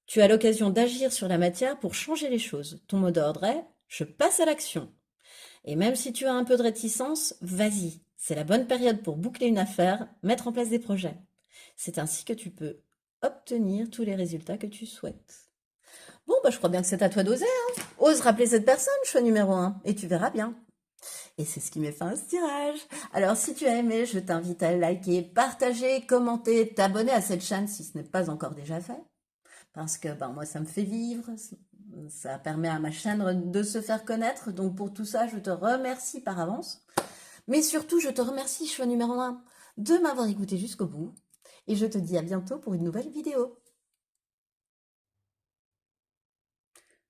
Tu as l'occasion d'agir sur la matière pour changer les choses. Ton mot d'ordre est je passe à l'action. Et même si tu as un peu de réticence, vas-y. C'est la bonne période pour boucler une affaire, mettre en place des projets. C'est ainsi que tu peux obtenir tous les résultats que tu souhaites. Bon, bah, je crois bien que c'est à toi d'oser, hein. Ose rappeler cette personne, choix numéro un, et tu verras bien. Et c'est ce qui met fin à ce tirage. Alors, si tu as aimé, je t'invite à liker, partager, commenter, t'abonner à cette chaîne si ce n'est pas encore déjà fait. Parce que ben, moi, ça me fait vivre, ça permet à ma chaîne de se faire connaître. Donc, pour tout ça, je te remercie par avance. Mais surtout, je te remercie, choix numéro un, de m'avoir écouté jusqu'au bout. Et je te dis à bientôt pour une nouvelle vidéo.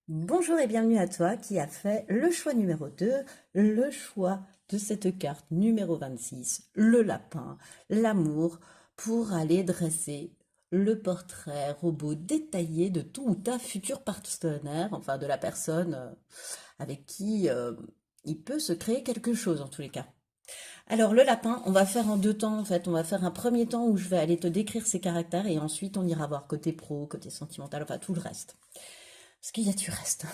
Bonjour et bienvenue à toi qui a fait le choix numéro 2, le choix de cette carte numéro 26, le lapin, l'amour, pour aller dresser le portrait robot détaillé de ton ou ta future partenaire, enfin de la personne avec qui il peut se créer quelque chose en tous les cas. Alors le lapin, on va faire en deux temps en fait. On va faire un premier temps où je vais aller te décrire ses caractères et ensuite on ira voir côté pro, côté sentimental, enfin tout le reste. Parce qu'il y a du reste.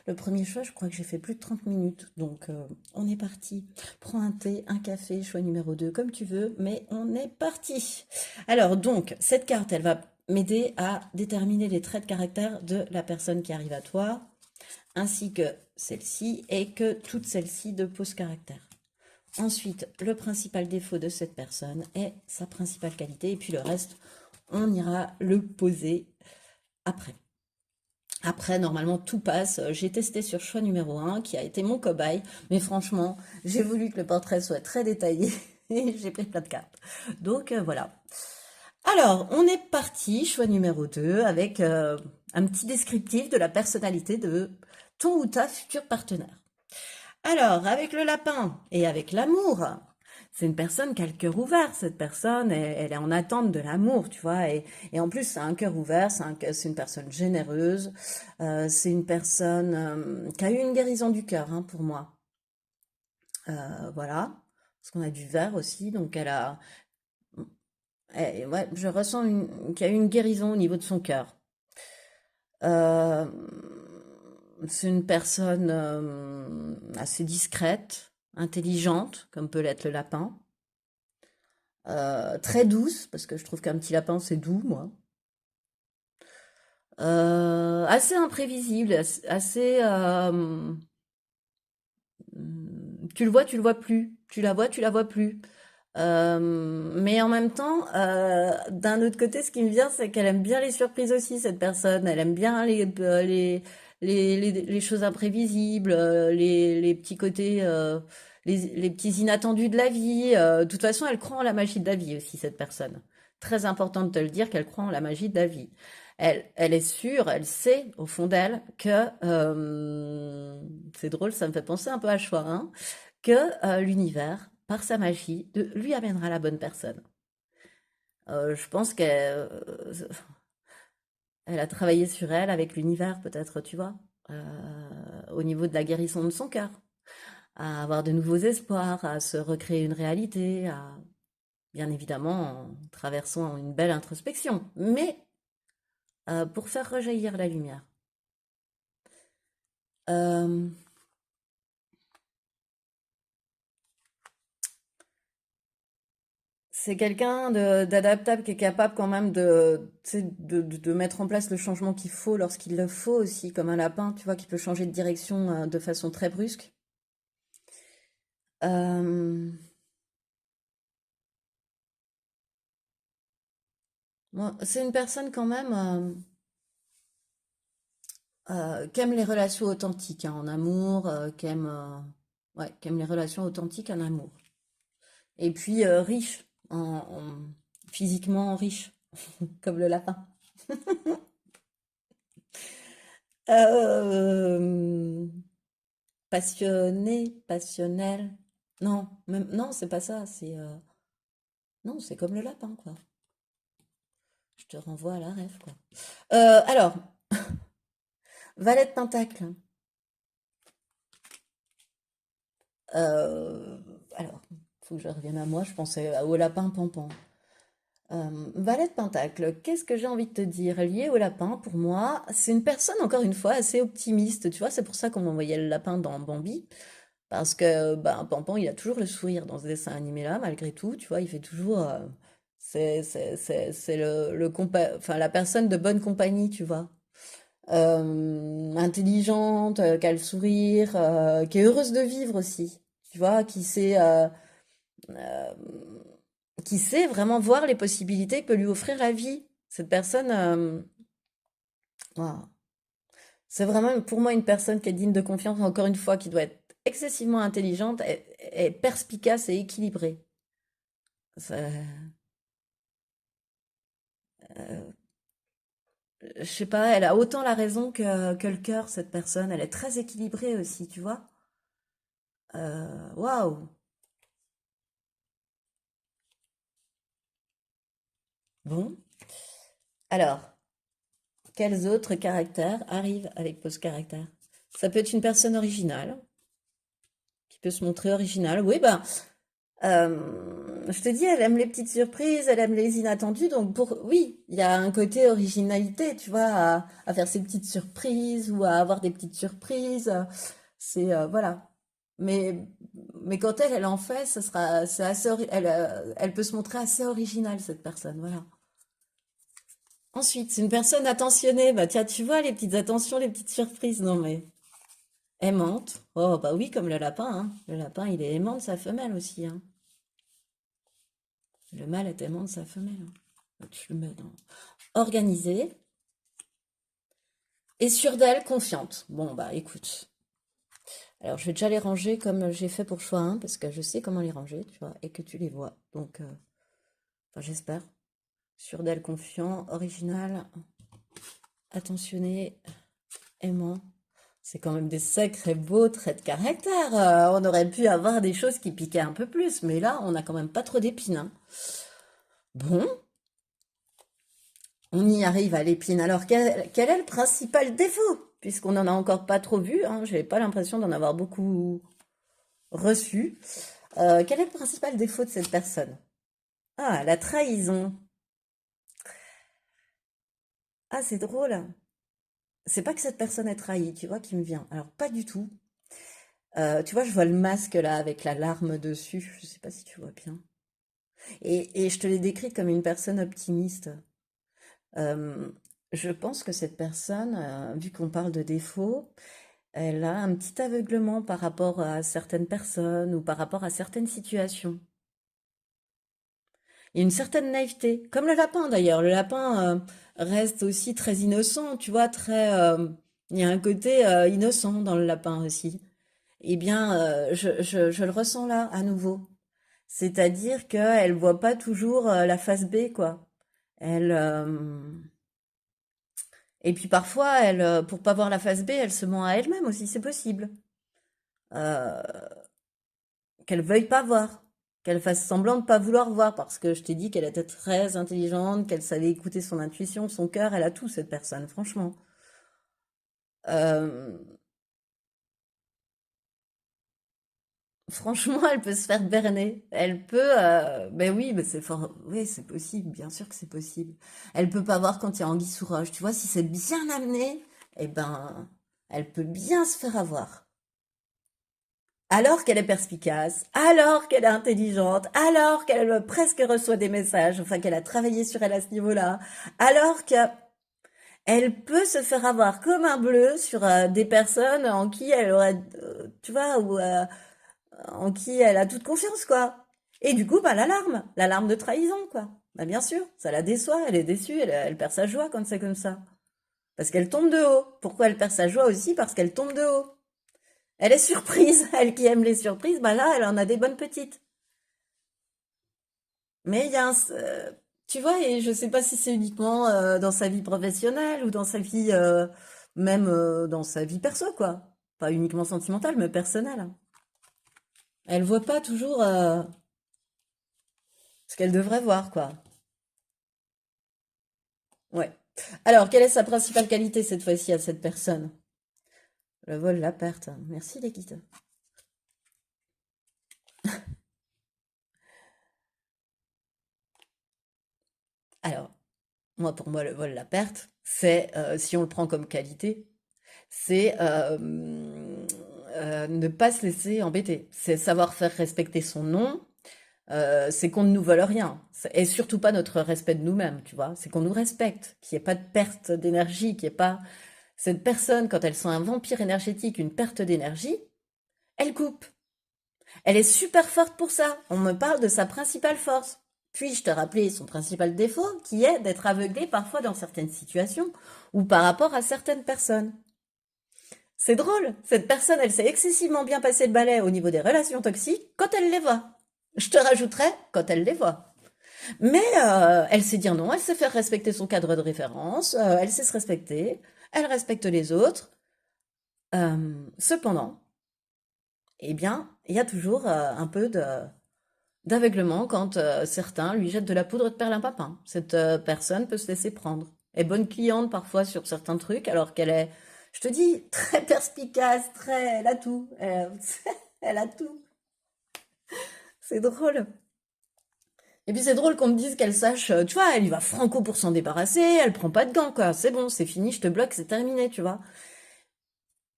Le premier choix, je crois que j'ai fait plus de 30 minutes. Donc on est parti. Prends un thé, un café, choix numéro 2, comme tu veux, mais on est parti. Alors donc, cette carte, elle va m'aider à déterminer les traits de caractère de la personne qui arrive à toi, ainsi que celle-ci, et que toutes celles-ci de pose caractère. Ensuite, le principal défaut de cette personne est sa principale qualité, et puis le reste, on ira le poser après. Après, normalement, tout passe. J'ai testé sur choix numéro 1, qui a été mon cobaye, mais franchement, j'ai voulu que le portrait soit très détaillé, et j'ai pris plein de cartes. Donc, voilà. Alors, on est parti, choix numéro 2, avec un petit descriptif de la personnalité de ton ou ta futur partenaire. Alors, avec le lapin et avec l'amour, c'est une personne qui a le cœur ouvert. Cette personne, elle est en attente de l'amour, tu vois. Et en plus, c'est un cœur ouvert, c'est une personne généreuse. C'est une personne qui a eu une guérison du cœur, hein, pour moi. Voilà. Parce qu'on a du vert aussi, donc elle a... ouais, je ressens qu'il y a eu une guérison au niveau de son cœur. Euh, c'est une personne assez discrète, intelligente, comme peut l'être le lapin. Très douce, parce que je trouve qu'un petit lapin, c'est doux, moi. Assez imprévisible, assez... tu le vois plus. Tu la vois plus. Mais en même temps, d'un autre côté, ce qui me vient, c'est qu'elle aime bien les surprises aussi, cette personne. Elle aime bien les choses imprévisibles, les petits côtés, les petits inattendus de la vie. De toute façon, elle croit en la magie de la vie aussi, cette personne. Très important de te le dire qu'elle croit en la magie de la vie. Elle est sûre, elle sait au fond d'elle que, c'est drôle, ça me fait penser un peu à Choix, hein, que l'univers, par sa magie, lui amènera la bonne personne. Je pense qu'elle elle a travaillé sur elle avec l'univers, peut-être, tu vois, au niveau de la guérison de son cœur, à avoir de nouveaux espoirs, à se recréer une réalité, à, bien évidemment, en traversant une belle introspection, mais pour faire rejaillir la lumière. Euh, C'est quelqu'un d'adaptable qui est capable quand même de, tu sais, de mettre en place le changement qu'il faut lorsqu'il le faut aussi, comme un lapin, tu vois, qui peut changer de direction de façon très brusque. Euh, c'est une personne quand même qui aime les relations authentiques, hein, en amour, ouais, qui aime les relations authentiques en amour. Et puis riche, physiquement riche, comme le lapin. Euh, Passionné, passionnel. Non, même, non, c'est pas ça. Non, c'est comme le lapin, quoi. Je te renvoie à la rêve, quoi. Alors, valet de pentacle. Euh, alors, faut que je revienne à moi. Je pensais au lapin pampan. Valet de pentacle. Qu'est-ce que j'ai envie de te dire? Lié au lapin, pour moi, c'est une personne, encore une fois, assez optimiste. Tu vois, c'est pour ça qu'on m'envoyait le lapin dans Bambi. Parce que ben, Pampan, il a toujours le sourire dans ce dessin animé-là, malgré tout, tu vois, il fait toujours... c'est enfin, la personne de bonne compagnie, tu vois. Intelligente, qui a le sourire, qui est heureuse de vivre aussi, tu vois, euh, qui sait vraiment voir les possibilités que peut lui offrir la vie. Cette personne, voilà. C'est vraiment pour moi une personne qui est digne de confiance, encore une fois, qui doit être excessivement intelligente et perspicace et équilibrée. Ça- euh, je sais pas, elle a autant la raison que le cœur, cette personne. Elle est très équilibrée aussi, tu vois. Waouh! Bon. Alors, quels autres caractères arrivent avec pose caractère? Ça peut être une personne originale, qui peut se montrer originale. Oui, ben, je te dis, elle aime les petites surprises, elle aime les inattendus. Donc, oui, il y a un côté originalité, tu vois, à faire ces petites surprises ou à avoir des petites surprises. C'est, voilà. Mais, mais quand elle en fait, c'est assez, elle peut se montrer assez originale, cette personne, voilà. Ensuite, c'est une personne attentionnée. Bah, tiens, tu vois, les petites attentions, les petites surprises. Non, mais aimante. Oh, bah oui, comme le lapin, hein. Le lapin, il est aimant de sa femelle aussi, hein. Le mâle est aimant de sa femelle, hein. Tu le mets dans... Organisée et sûre d'elle, confiante. Bon, bah écoute. Alors, je vais déjà les ranger comme j'ai fait pour choix 1, parce que je sais comment les ranger, tu vois, et que tu les vois. Donc, enfin, j'espère. Sûre d'elle, confiant, original, attentionné, aimant. C'est quand même des sacrés beaux traits de caractère. On aurait pu avoir des choses qui piquaient un peu plus, mais là, on n'a quand même pas trop d'épines, hein. Bon, on y arrive à l'épine. Alors, quel est le principal défaut? Puisqu'on n'en a encore pas trop vu, hein, j'ai pas l'impression d'en avoir beaucoup reçu. Quel est le principal défaut de cette personne? Ah, la trahison. Ah, c'est drôle. C'est pas que cette personne est trahie, tu vois, qui me vient. Alors, pas du tout. Tu vois, je vois le masque là avec la larme dessus. Je sais pas si tu vois bien. Et je te l'ai décrite comme une personne optimiste. Euh, je pense que cette personne, vu qu'on parle de défauts, elle a un petit aveuglement par rapport à certaines personnes ou par rapport à certaines situations. Il y a une certaine naïveté, comme le lapin d'ailleurs. Le lapin reste aussi très innocent, tu vois, très. Il y a un côté innocent dans le lapin aussi. Eh bien, je le ressens là à nouveau. C'est-à-dire qu'elle voit pas toujours la face B, quoi. Elle, et puis parfois, elle, pour pas voir la face B, elle se ment à elle-même aussi, c'est possible. Euh, qu'elle veuille pas voir, qu'elle fasse semblant de pas vouloir voir, parce que je t'ai dit qu'elle était très intelligente, qu'elle savait écouter son intuition, son cœur, elle a tout cette personne, franchement. Euh, franchement, elle peut se faire berner. Elle peut, ben oui, mais c'est fort, oui, c'est possible, bien sûr que c'est possible. Elle peut pas voir quand il y a anguille sous roche. Tu vois, si c'est bien amené, eh ben, elle peut bien se faire avoir. Alors qu'elle est perspicace, alors qu'elle est intelligente, alors qu'elle presque reçoit des messages, enfin qu'elle a travaillé sur elle à ce niveau-là, alors qu'elle peut se faire avoir comme un bleu sur des personnes en qui elle aurait, tu vois, ou en qui elle a toute confiance, quoi. Et du coup, bah l'alarme de trahison, quoi. Bah bien sûr, ça la déçoit, elle est déçue, elle perd sa joie quand c'est comme ça. Parce qu'elle tombe de haut. Pourquoi elle perd sa joie aussi? Parce qu'elle tombe de haut. Elle est surprise, elle qui aime les surprises, bah là, elle en a des bonnes petites. Mais il y a tu vois, et je sais pas si c'est uniquement dans sa vie professionnelle ou dans sa vie, même dans sa vie perso, quoi. Pas uniquement sentimentale, mais personnelle. Elle voit pas toujours ce qu'elle devrait voir, quoi. Ouais. Alors, quelle est sa principale qualité cette fois-ci à cette personne? Le vol, la perte. Merci, l'équite. Alors, moi, pour moi, le vol, la perte, c'est, si on le prend comme qualité, c'est ne pas se laisser embêter. C'est savoir faire respecter son nom. C'est qu'on ne nous vole rien. Et surtout pas notre respect de nous-mêmes, tu vois. C'est qu'on nous respecte, qu'il n'y ait pas de perte d'énergie, qu'il n'y ait pas... Cette personne, quand elle sent un vampire énergétique, une perte d'énergie, elle coupe. Elle est super forte pour ça. On me parle de sa principale force. Puis-je te rappeler son principal défaut, qui est d'être aveuglé parfois dans certaines situations ou par rapport à certaines personnes. C'est drôle, cette personne, elle sait excessivement bien passer le balai au niveau des relations toxiques quand elle les voit. Je te rajouterai quand elle les voit. Mais elle sait dire non, elle sait faire respecter son cadre de référence, elle sait se respecter, elle respecte les autres. Cependant, eh bien, il y a toujours un peu d'aveuglement quand certains lui jettent de la poudre de perlimpapin. Cette personne peut se laisser prendre. est bonne cliente parfois sur certains trucs, alors qu'elle est, je te dis, très perspicace, très, elle a tout. Elle a tout. C'est drôle. Et puis c'est drôle qu'on me dise qu'elle sache, tu vois, elle y va franco pour s'en débarrasser, elle prend pas de gants, quoi. C'est bon, c'est fini, je te bloque, c'est terminé, tu vois.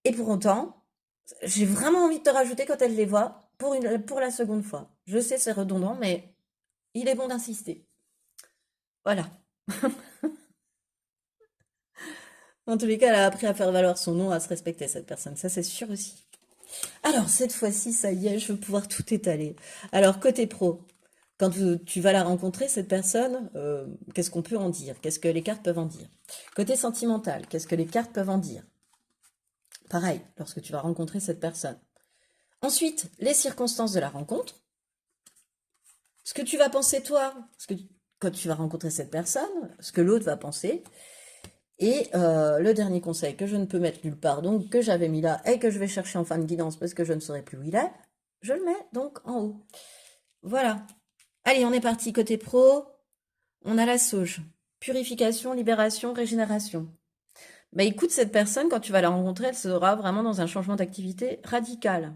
Et pour autant, j'ai vraiment envie de te rajouter quand elle les voit pour la seconde fois. Je sais, c'est redondant, mais il est bon d'insister. Voilà. En tous les cas, elle a appris à faire valoir son nom, à se respecter, cette personne. Ça, c'est sûr aussi. Alors, cette fois-ci, ça y est, je vais pouvoir tout étaler. Alors, côté pro, quand tu vas la rencontrer, cette personne, qu'est-ce qu'on peut en dire? Qu'est-ce que les cartes peuvent en dire? Côté sentimental, qu'est-ce que les cartes peuvent en dire? Pareil, lorsque tu vas rencontrer cette personne. Ensuite, les circonstances de la rencontre. Ce que tu vas penser toi, quand tu vas rencontrer cette personne, ce que l'autre va penser. Et le dernier conseil que je ne peux mettre nulle part, donc que j'avais mis là et que je vais chercher en fin de guidance parce que je ne saurais plus où il est, je le mets donc en haut. Voilà. Allez, on est parti côté pro. On a la sauge. Purification, libération, régénération. Bah écoute, cette personne, quand tu vas la rencontrer, elle sera vraiment dans un changement d'activité radical.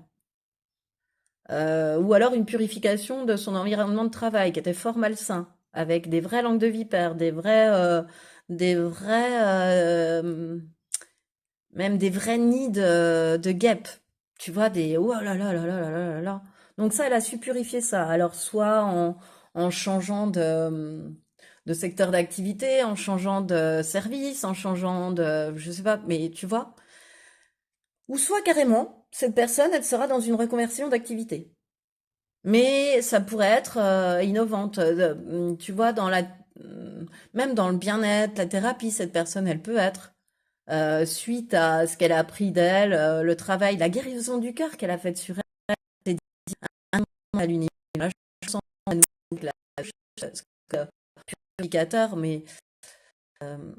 Ou alors une purification de son environnement de travail qui était fort malsain, avec des vraies langues de vipère, même des vrais nids de guêpes. Tu vois, des oh là là là là là là là là. Donc ça, elle a su purifier ça. Alors soit en changeant de secteur d'activité, en changeant de service, en changeant de, je sais pas, mais tu vois, ou soit carrément, cette personne, elle sera dans une reconversion d'activité. Mais ça pourrait être innovante. Tu vois, même dans le bien-être, la thérapie, cette personne, elle peut être, suite à ce qu'elle a appris d'elle, le travail, la guérison du cœur qu'elle a faite sur elle, c'est un moment à l'univers, la chanson, la purificateur, mais euh,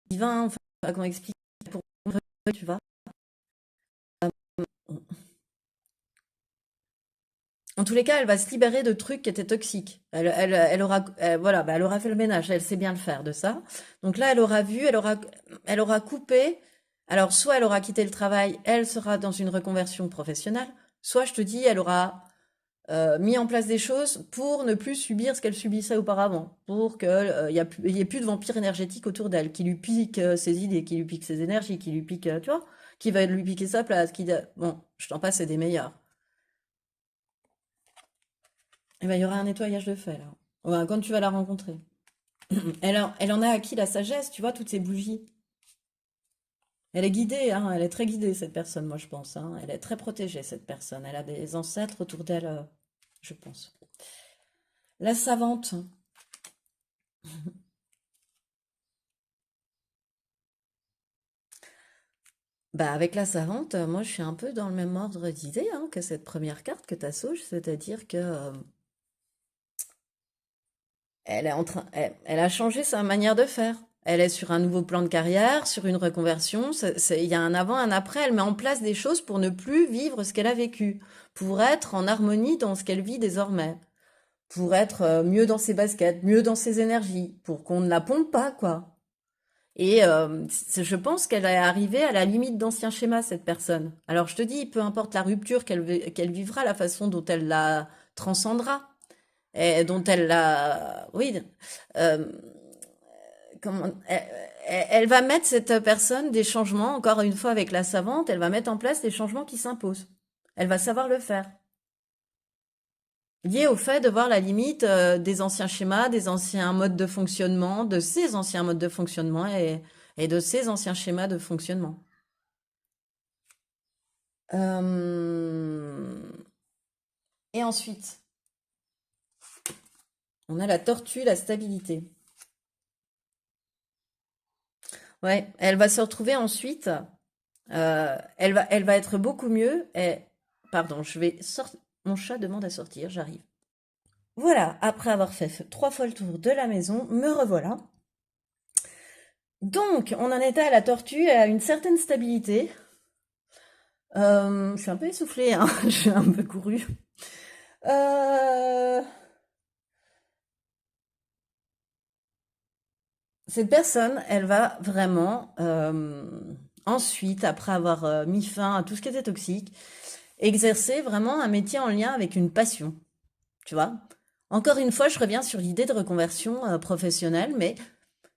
divin, enfin, je sais pas comment expliquer, pour tu vois. En tous les cas, elle va se libérer de trucs qui étaient toxiques. Voilà, bah, elle aura fait le ménage, elle sait bien le faire de ça. Donc là, elle aura vu, elle aura coupé. Alors, soit elle aura quitté le travail, elle sera dans une reconversion professionnelle, soit je te dis, elle aura mis en place des choses pour ne plus subir ce qu'elle subissait auparavant, pour qu'il y ait plus de vampire énergétique autour d'elle, qui lui pique ses idées, qui lui pique ses énergies, qui lui pique, tu vois, qui va lui piquer sa place, bon, je t'en passe, c'est des meilleurs. Eh ben, il y aura un nettoyage de fait, là. Ouais, quand tu vas la rencontrer. Elle en a acquis la sagesse, tu vois, toutes ces bougies. Elle est guidée, hein, elle est très guidée, cette personne, moi, je pense, hein. Elle est très protégée, cette personne. Elle a des ancêtres autour d'elle, je pense. La savante. Bah, avec la savante, moi, je suis un peu dans le même ordre d'idée, hein, que cette première carte que tu sauge, c'est-à-dire que elle a changé sa manière de faire. Elle est sur un nouveau plan de carrière, sur une reconversion. Il y a un avant, un après. Elle met en place des choses pour ne plus vivre ce qu'elle a vécu, pour être en harmonie dans ce qu'elle vit désormais, pour être mieux dans ses baskets, mieux dans ses énergies, pour qu'on ne la pompe pas, quoi. Et je pense qu'elle est arrivée à la limite d'anciens schémas, cette personne. Alors je te dis, peu importe la rupture qu'elle vivra, la façon dont elle la transcendra, et dont elle la... Oui, euh, comment, elle va mettre cette personne des changements, encore une fois avec la savante, elle va mettre en place des changements qui s'imposent. Elle va savoir le faire. Lié au fait de voir la limite des anciens schémas, des anciens modes de fonctionnement, de ces anciens modes de fonctionnement et de ces anciens schémas de fonctionnement. Euh, Et ensuite, on a la tortue, la stabilité. Ouais, elle va se retrouver ensuite. Elle va être beaucoup mieux. Pardon, je vais sortir. Mon chat demande à sortir, j'arrive. Voilà, après avoir fait 3 fois le tour de la maison, me revoilà. Donc, on en était à la tortue et à une certaine stabilité. Je suis un peu essoufflée, hein. Je suis un peu courue. Euh, Cette personne, elle va vraiment, ensuite, après avoir mis fin à tout ce qui était toxique, exercer vraiment un métier en lien avec une passion, tu vois. Encore une fois, je reviens sur l'idée de reconversion professionnelle, mais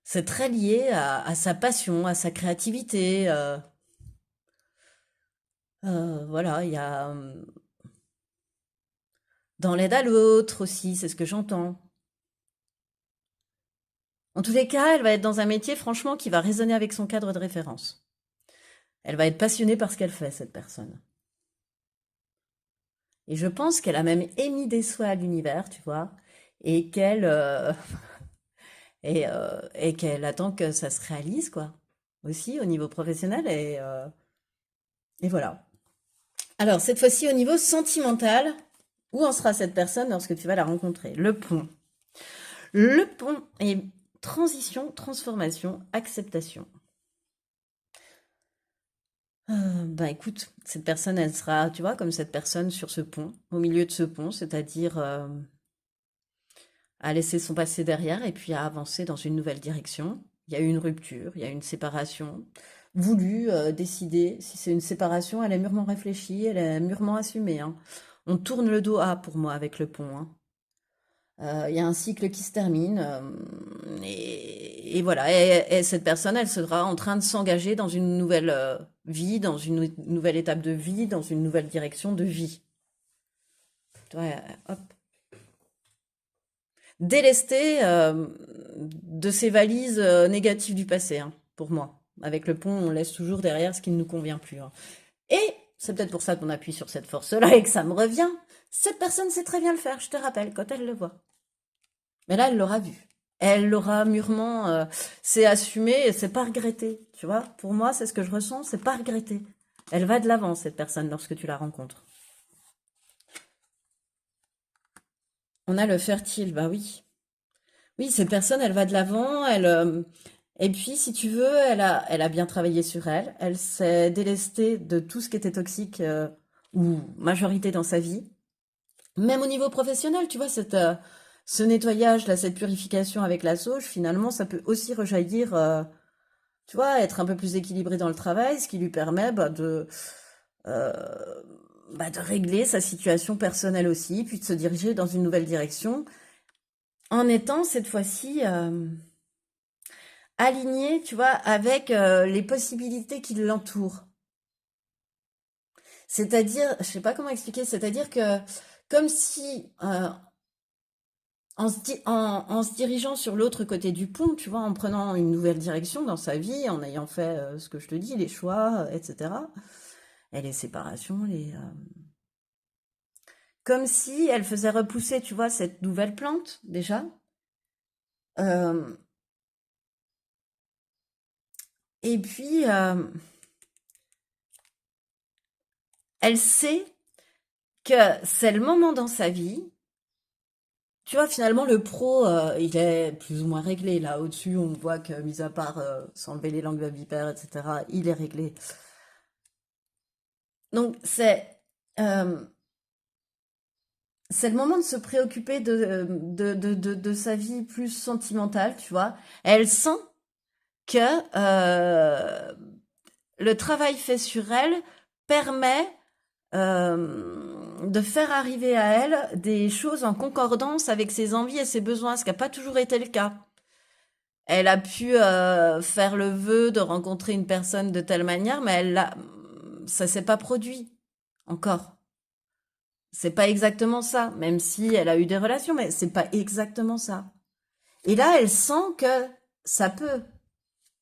c'est très lié à sa passion, à sa créativité. Voilà, il y a dans l'aide à l'autre aussi, c'est ce que j'entends. En tous les cas, elle va être dans un métier, franchement, qui va résonner avec son cadre de référence. Elle va être passionnée par ce qu'elle fait, cette personne. Et je pense qu'elle a même émis des souhaits à l'univers, tu vois, et et qu'elle attend que ça se réalise, quoi. Aussi au niveau professionnel et voilà. Alors cette fois-ci au niveau sentimental, où en sera cette personne lorsque tu vas la rencontrer? Le pont. Le pont est transition, transformation, acceptation. Bah écoute, cette personne, elle sera, tu vois, comme cette personne sur ce pont, au milieu de ce pont, c'est-à-dire à laisser son passé derrière et puis à avancer dans une nouvelle direction. Il y a eu une rupture, il y a eu une séparation voulue, décidée. Si c'est une séparation, elle est mûrement réfléchie, elle est mûrement assumée, hein. On tourne le dos à pour moi avec le pont, hein. Il y a un cycle qui se termine et voilà. Et cette personne, elle sera en train de s'engager dans une nouvelle vie, dans une nouvelle étape de vie, dans une nouvelle direction de vie. Ouais, hop. Délesté de ces valises négatives du passé, hein, pour moi. Avec le pont, on laisse toujours derrière ce qui ne nous convient plus, hein. Et c'est peut-être pour ça qu'on appuie sur cette force-là et que ça me revient. Cette personne sait très bien le faire, je te rappelle, quand elle le voit. Mais là, elle l'aura vu. Elle l'aura mûrement, c'est assumé et c'est pas regretté, tu vois. Pour moi, c'est ce que je ressens, c'est pas regretté. Elle va de l'avant, cette personne, lorsque tu la rencontres. On a le fertile, bah oui. Oui, cette personne, elle va de l'avant, et puis, si tu veux, elle a bien travaillé sur elle. Elle s'est délestée de tout ce qui était toxique, ou majorité dans sa vie. Même au niveau professionnel, tu vois, ce nettoyage, là, cette purification avec la sauge, finalement, ça peut aussi rejaillir, tu vois, être un peu plus équilibré dans le travail, ce qui lui permet euh, de régler sa situation personnelle aussi, puis de se diriger dans une nouvelle direction, en étant cette fois-ci aligné, tu vois, avec les possibilités qui l'entourent. C'est-à-dire, je sais pas comment expliquer, c'est-à-dire que comme si en se dirigeant sur l'autre côté du pont, tu vois, en prenant une nouvelle direction dans sa vie, en ayant fait ce que je te dis, les choix, etc. Et les séparations, comme si elle faisait repousser, tu vois, cette nouvelle plante, déjà. Euh, et puis, elle sait que c'est le moment dans sa vie. Tu vois, finalement, le pro, il est plus ou moins réglé. Là, au-dessus, on voit que, mis à part s'enlever les langues vipères, etc., il est réglé. Donc, euh, c'est le moment de se préoccuper de sa vie plus sentimentale, tu vois. Elle sent que le travail fait sur elle permet de faire arriver à elle des choses en concordance avec ses envies et ses besoins, ce qui n'a pas toujours été le cas. Elle a pu faire le vœu de rencontrer une personne de telle manière, mais ça s'est pas produit encore. C'est pas exactement ça, même si elle a eu des relations, mais c'est pas exactement ça. Et là, elle sent que ça peut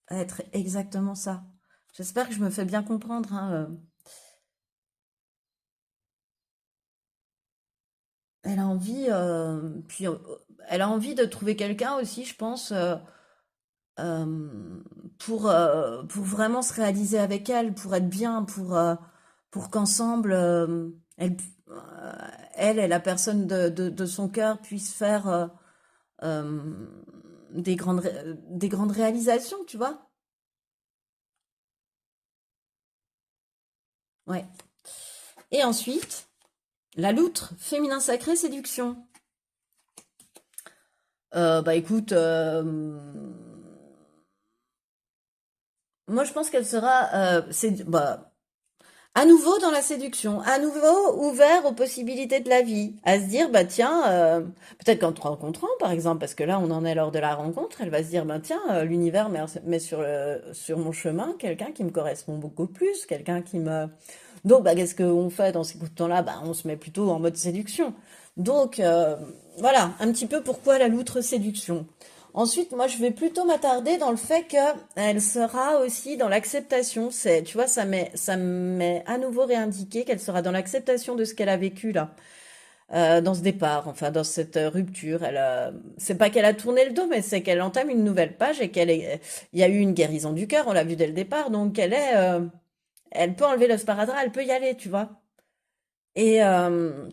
être exactement ça. J'espère que je me fais bien comprendre, hein. Elle a envie, elle a envie de trouver quelqu'un aussi, je pense, pour vraiment se réaliser avec elle, pour être bien, pour qu'ensemble, euh, elle et la personne de son cœur puissent faire euh, des grandes réalisations, tu vois? Ouais. Et ensuite, la loutre, féminin sacré, séduction. Bah écoute, moi je pense qu'elle sera, bah, à nouveau dans la séduction, à nouveau ouvert aux possibilités de la vie, à se dire, bah tiens, peut-être qu'en te rencontrant par exemple, parce que là on en est lors de la rencontre, elle va se dire, bah tiens, l'univers met sur mon chemin quelqu'un qui me correspond beaucoup plus, quelqu'un qui me... Donc bah, qu'est-ce qu'on fait dans ces coups de temps-là? Bah, on se met plutôt en mode séduction. Donc voilà, un petit peu pourquoi la loutre séduction. Ensuite, moi, je vais plutôt m'attarder dans le fait qu'elle sera aussi dans l'acceptation. C'est, tu vois, ça m'est à nouveau réindiqué qu'elle sera dans l'acceptation de ce qu'elle a vécu là, dans ce départ, enfin, dans cette rupture. C'est pas qu'elle a tourné le dos, mais c'est qu'elle entame une nouvelle page et il y a eu une guérison du cœur, on l'a vu dès le départ, donc elle peut enlever le sparadrap, elle peut y aller, tu vois. Et elle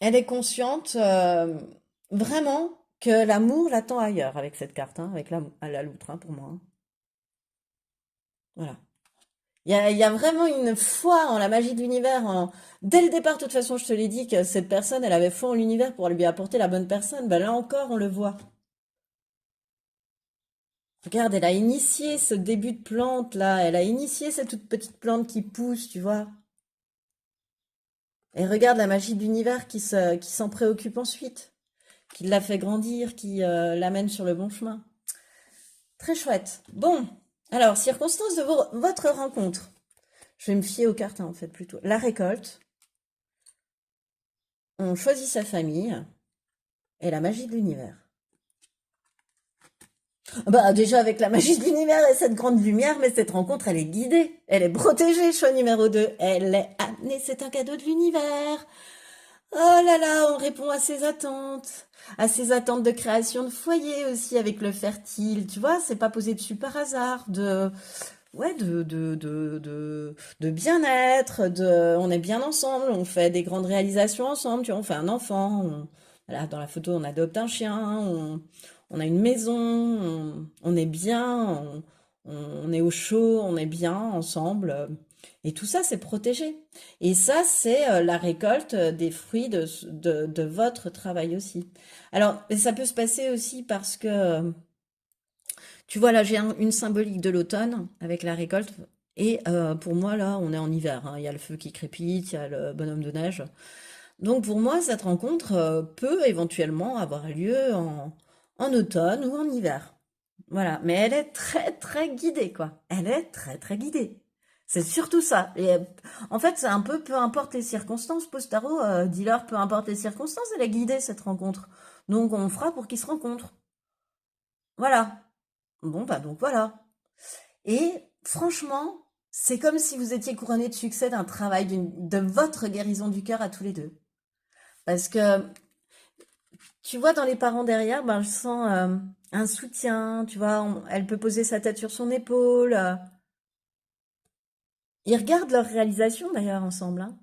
est consciente, vraiment que l'amour l'attend ailleurs avec cette carte, hein, avec la loutre, hein, pour moi, hein. Voilà. Il y a vraiment une foi en la magie de l'univers. Dès le départ, de toute façon, je te l'ai dit que cette personne, elle avait foi en l'univers pour lui apporter la bonne personne. Ben là encore, on le voit. Regarde, elle a initié ce début de plante là. Elle a initié cette toute petite plante qui pousse, tu vois. Et regarde la magie de l'univers qui s'en préoccupe ensuite, qui la fait grandir, qui l'amène sur le bon chemin. Très chouette. Bon, alors, circonstances de votre rencontre. Je vais me fier aux cartes, hein, en fait, plutôt. La récolte, on choisit sa famille et la magie de l'univers. Bah, déjà, avec la magie de l'univers et cette grande lumière, mais cette rencontre, elle est guidée. Elle est protégée, choix numéro 2. Elle est amenée, c'est un cadeau de l'univers. Oh là là, on répond à ses attentes de création de foyer aussi avec le fertile. Tu vois, c'est pas posé dessus par hasard. Ouais, de bien-être, on est bien ensemble, on fait des grandes réalisations ensemble, tu vois, on fait un enfant, voilà, dans la photo, on adopte un chien, on a une maison, on est bien, on est au chaud, on est bien ensemble, et tout ça, c'est protégé. Et ça, c'est la récolte des fruits de votre travail aussi. Alors, et ça peut se passer aussi parce que tu vois, là, j'ai une symbolique de l'automne avec la récolte. Et pour moi, là, on est en hiver, hein. Il y a le feu qui crépite, il y a le bonhomme de neige. Donc pour moi, cette rencontre peut éventuellement avoir lieu en automne ou en hiver. Voilà. Mais elle est très, très guidée, quoi. Elle est très, très guidée. C'est surtout ça. Et, en fait, c'est un peu peu importe les circonstances. Postaro, dis-leur, peu importe les circonstances, elle est guidée, cette rencontre. Donc on fera pour qu'ils se rencontrent. Voilà. Bon, bah donc voilà. Et franchement, c'est comme si vous étiez couronné de succès d'un travail, de votre guérison du cœur à tous les deux. Parce que, tu vois, dans les parents derrière, ben, je sens un soutien, tu vois, elle peut poser sa tête sur son épaule. Ils regardent leur réalisation d'ailleurs ensemble, hein.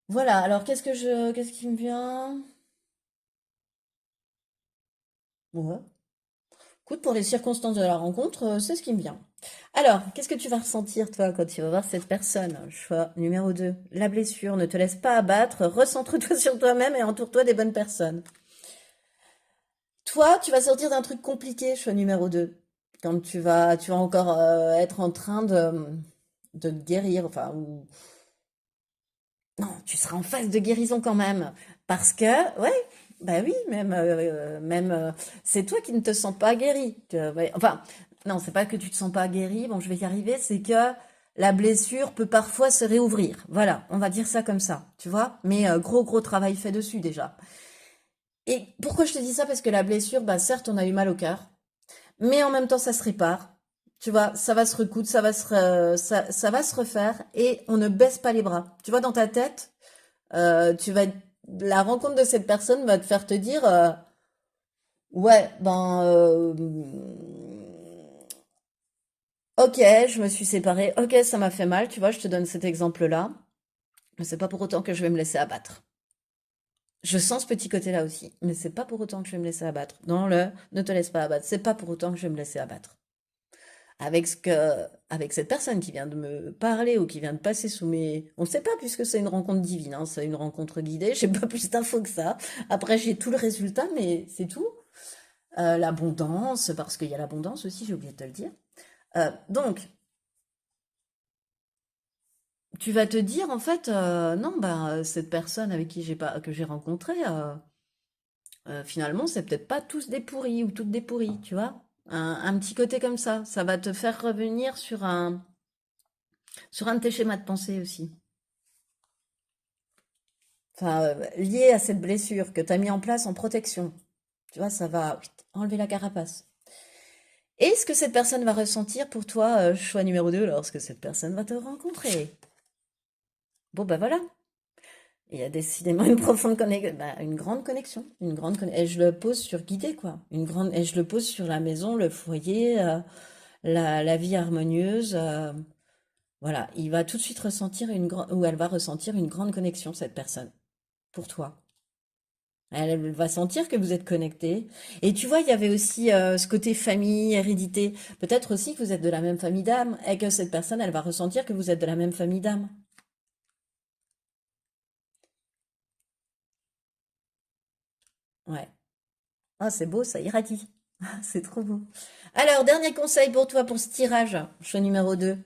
Voilà, alors qu'est-ce qui me vient? Ouais. Écoute, pour les circonstances de la rencontre, c'est ce qui me vient. Alors, qu'est-ce que tu vas ressentir, toi, quand tu vas voir cette personne? Choix numéro 2. La blessure. Ne te laisse pas abattre. Recentre-toi sur toi-même et entoure-toi des bonnes personnes. Toi, tu vas sortir d'un truc compliqué, choix numéro 2. Quand tu vas encore être en train de te guérir. Enfin, ou... Non, tu seras en phase de guérison quand même. Parce que, ouais, bah oui, même c'est toi qui ne te sens pas guéri. Ouais, enfin, non, c'est pas que tu te sens pas guéri, bon, je vais y arriver, c'est que la blessure peut parfois se réouvrir. Voilà, on va dire ça comme ça, tu vois? Mais gros, gros travail fait dessus déjà. Et pourquoi je te dis ça? Parce que la blessure, bah certes, on a eu mal au cœur, mais en même temps, ça se répare. Tu vois, ça va se recoudre, ça va se refaire et on ne baisse pas les bras. Tu vois, dans ta tête, tu vas la rencontre de cette personne va te faire te dire ouais ben ok, je me suis séparée, ok, ça m'a fait mal, tu vois, je te donne cet exemple-là, mais c'est pas pour autant que je vais me laisser abattre. Je sens ce petit côté-là aussi, mais c'est pas pour autant que je vais me laisser abattre. Dans le ne te laisse pas abattre, c'est pas pour autant que je vais me laisser abattre. avec cette personne qui vient de me parler ou qui vient de passer sous mes... On ne sait pas puisque c'est une rencontre divine, hein, c'est une rencontre guidée, j'ai pas plus d'infos que ça. Après, j'ai tout le résultat, mais c'est tout. L'abondance, parce qu'il y a l'abondance aussi, j'ai oublié de te le dire. Donc, tu vas te dire en fait, non, bah, cette personne avec qui j'ai pas, que j'ai rencontré, finalement, c'est peut-être pas tous des pourris ou toutes des pourries, tu vois. Un petit côté comme ça va te faire revenir sur un de tes schémas de pensée aussi. Enfin, lié à cette blessure que tu as mis en place en protection. Tu vois, ça va enlever la carapace. Et ce que cette personne va ressentir pour toi, choix numéro 2, lorsque cette personne va te rencontrer. Bon, bah voilà. Il y a décidément une profonde connexion, une grande connexion, et je le pose sur guidé, quoi. Et je le pose sur la maison, le foyer, la vie harmonieuse. Voilà, il va tout de suite ressentir ou elle va ressentir une grande connexion, cette personne, pour toi. Elle va sentir que vous êtes connectés. Et tu vois, il y avait aussi ce côté famille, hérédité. Peut-être aussi que vous êtes de la même famille d'âme et que cette personne, elle va ressentir que vous êtes de la même famille d'âme. Ouais. Ah, c'est beau, ça irradie. Ah, c'est trop beau. Alors, dernier conseil pour toi pour ce tirage, choix numéro 2,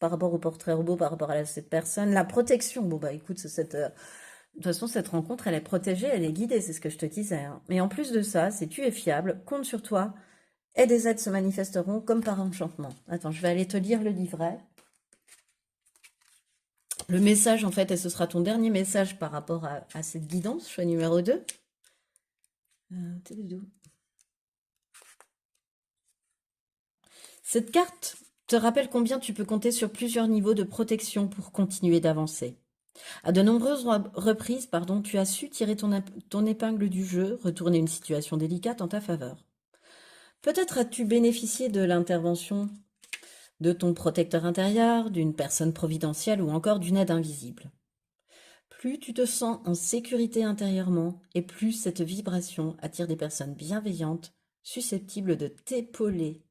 par rapport au portrait robot, par rapport à cette personne, la protection. Bon, bah écoute, de toute façon, cette rencontre, elle est protégée, elle est guidée, c'est ce que je te disais, hein. Mais en plus de ça, si tu es fiable, compte sur toi, et des aides se manifesteront comme par enchantement. Attends, je vais aller te lire le livret. Le message, en fait, et ce sera ton dernier message par rapport à cette guidance, choix numéro 2. Cette carte te rappelle combien tu peux compter sur plusieurs niveaux de protection pour continuer d'avancer. À de nombreuses reprises, pardon, tu as su tirer ton épingle du jeu, retourner une situation délicate en ta faveur. Peut-être as-tu bénéficié de l'intervention de ton protecteur intérieur, d'une personne providentielle ou encore d'une aide invisible. Plus tu te sens en sécurité intérieurement et plus cette vibration attire des personnes bienveillantes, susceptibles de t'épauler.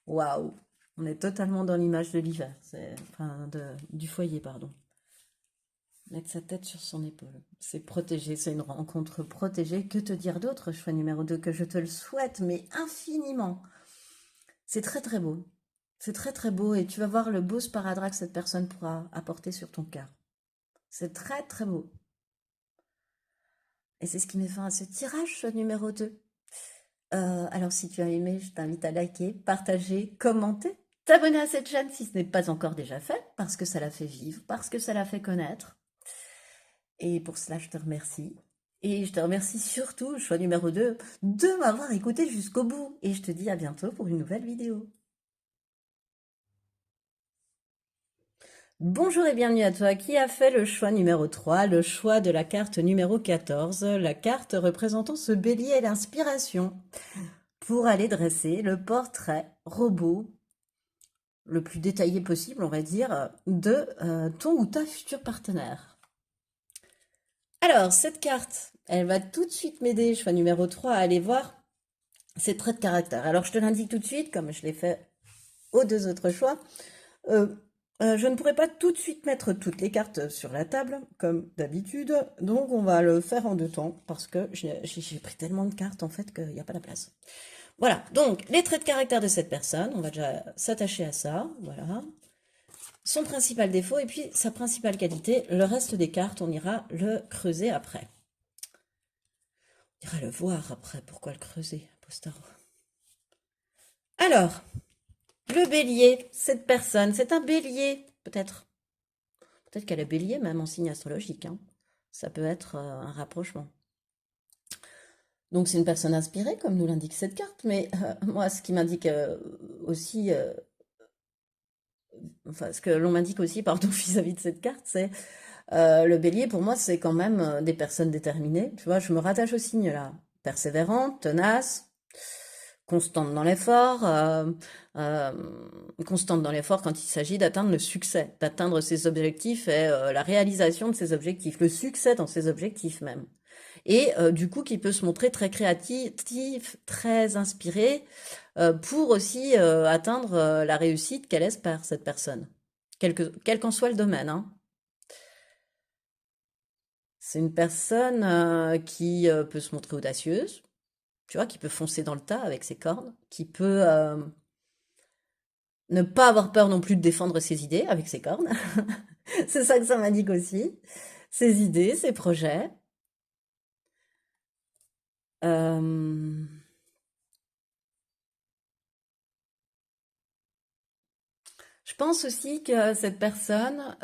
Waouh! On est totalement dans l'image de l'hiver, enfin du foyer, pardon. Mettre sa tête sur son épaule. C'est protégé, c'est une rencontre protégée. Que te dire d'autre, choix numéro 2, que je te le souhaite, mais infiniment. C'est très très beau. C'est très très beau et tu vas voir le beau sparadrap que cette personne pourra apporter sur ton cœur. C'est très très beau. Et c'est ce qui met fin à ce tirage, choix numéro 2. Alors si tu as aimé, je t'invite à liker, partager, commenter, t'abonner à cette chaîne si ce n'est pas encore déjà fait, parce que ça la fait vivre, parce que ça la fait connaître. Et pour cela, je te remercie. Et je te remercie surtout, choix numéro 2, de m'avoir écouté jusqu'au bout. Et je te dis à bientôt pour une nouvelle vidéo. Bonjour et bienvenue à toi qui a fait le choix numéro 3, le choix de la carte numéro 14, la carte représentant ce bélier et l'inspiration, pour aller dresser le portrait robot le plus détaillé possible, on va dire, de ton ou ta future partenaire. Alors, cette carte, elle va tout de suite m'aider, choix numéro 3, à aller voir ses traits de caractère. Alors, je te l'indique tout de suite, comme je l'ai fait aux deux autres choix. Je ne pourrais pas tout de suite mettre toutes les cartes sur la table, comme d'habitude, donc on va le faire en deux temps, parce que j'ai pris tellement de cartes, en fait, qu'il n'y a pas la place. Voilà, donc, les traits de caractère de cette personne, on va déjà s'attacher à ça, voilà. Son principal défaut, et puis sa principale qualité, le reste des cartes, on ira le creuser après. On ira le voir après, pourquoi le creuser, Postaro. Alors, le bélier, cette personne, c'est un bélier, peut-être. Peut-être qu'elle est bélier, même en signe astrologique, hein. Ça peut être un rapprochement. Donc c'est une personne inspirée, comme nous l'indique cette carte, mais moi, ce qui m'indique aussi, enfin, ce que l'on m'indique aussi, pardon, vis-à-vis de cette carte, c'est le bélier, pour moi, c'est quand même des personnes déterminées. Tu vois, je me rattache au signe là. Persévérante, tenace, constante dans l'effort, euh, constante dans l'effort quand il s'agit d'atteindre le succès, d'atteindre ses objectifs et la réalisation de ses objectifs, le succès dans ses objectifs même. et du coup qui peut se montrer très créatif, très inspiré pour aussi atteindre la réussite qu'elle espère, cette personne, quel qu'en soit le domaine, hein. C'est une personne qui peut se montrer audacieuse, tu vois, qui peut foncer dans le tas avec ses cornes, qui peut ne pas avoir peur non plus de défendre ses idées avec ses cornes. C'est ça que ça m'indique aussi. Ses idées, ses projets. Euh, je pense aussi que cette personne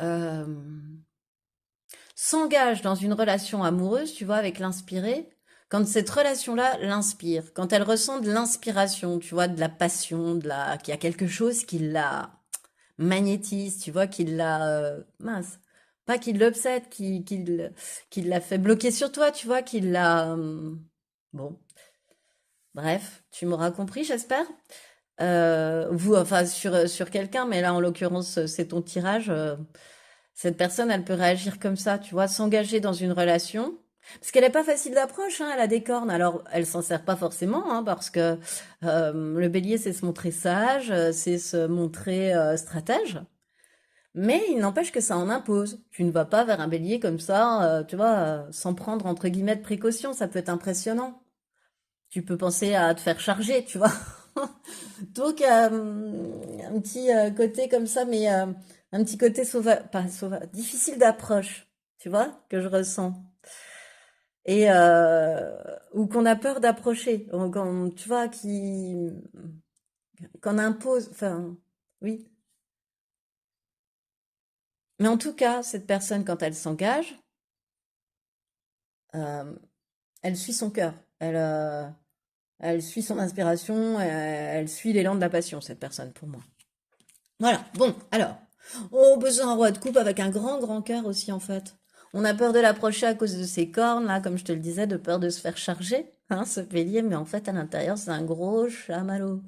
s'engage dans une relation amoureuse, tu vois, avec l'inspiré, quand cette relation-là l'inspire, quand elle ressent de l'inspiration, tu vois, de la passion, qu'il y a quelque chose qui la magnétise, tu vois, qui l'a, mince, pas qui l'obsède, qui l'a fait bloquer sur toi, tu vois, qui l'a, bon, bref, tu m'auras compris, j'espère. Vous, enfin, sur quelqu'un, mais là, en l'occurrence, c'est ton tirage. Cette personne, elle peut réagir comme ça, tu vois, s'engager dans une relation. Parce qu'elle n'est pas facile d'approche, hein, elle a des cornes. Alors, elle s'en sert pas forcément, hein, parce que le bélier, c'est se montrer sage, c'est se montrer stratège. Mais il n'empêche que ça en impose. Tu ne vas pas vers un bélier comme ça, tu vois, sans prendre entre guillemets de précaution. Ça peut être impressionnant. Tu peux penser à te faire charger, tu vois. Donc, un petit côté comme ça, mais un petit côté sauvage, pas sauvage, difficile d'approche, tu vois, que je ressens. Et ou qu'on a peur d'approcher, ou tu vois, qu'on impose, enfin, oui. Mais en tout cas, cette personne, quand elle s'engage, euh, elle suit son cœur, elle suit son inspiration, elle suit l'élan de la passion, cette personne, pour moi. Voilà, bon, alors, oh, besoin d'un roi de coupe avec un grand, grand cœur aussi, en fait. On a peur de l'approcher à cause de ses cornes, là, comme je te le disais, de peur de se faire charger, hein, ce bélier, mais en fait, à l'intérieur, c'est un gros chamallow.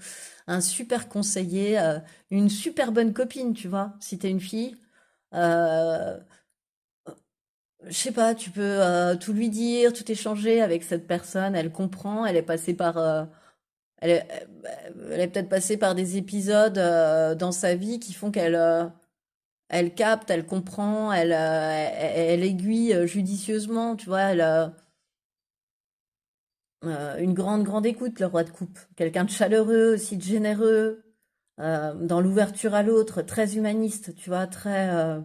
Un super conseiller, une super bonne copine, tu vois, si t'es une fille. Euh, je sais pas, tu peux tout lui dire, tout échanger avec cette personne, elle comprend, elle est passée par... elle est peut-être passée par des épisodes dans sa vie qui font qu'elle elle capte, elle comprend, elle aiguille judicieusement, tu vois, elle a une grande, grande écoute, le roi de coupe. Quelqu'un de chaleureux, aussi de généreux, dans l'ouverture à l'autre, très humaniste, tu vois, très...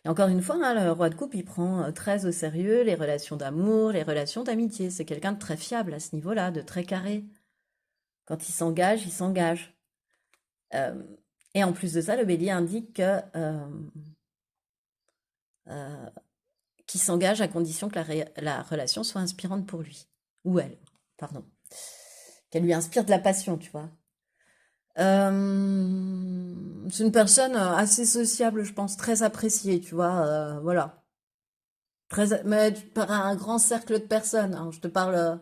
Et encore une fois, hein, le roi de coupe, il prend très au sérieux les relations d'amour, les relations d'amitié. C'est quelqu'un de très fiable à ce niveau-là, de très carré. Quand il s'engage, il s'engage. Euh, et en plus de ça, le bélier indique que euh, qu'il s'engage à condition que la relation soit inspirante pour lui. Ou elle, pardon. Qu'elle lui inspire de la passion, tu vois. C'est une personne assez sociable, je pense, très appréciée, tu vois. Voilà. Mais par un grand cercle de personnes, hein. Je te parle,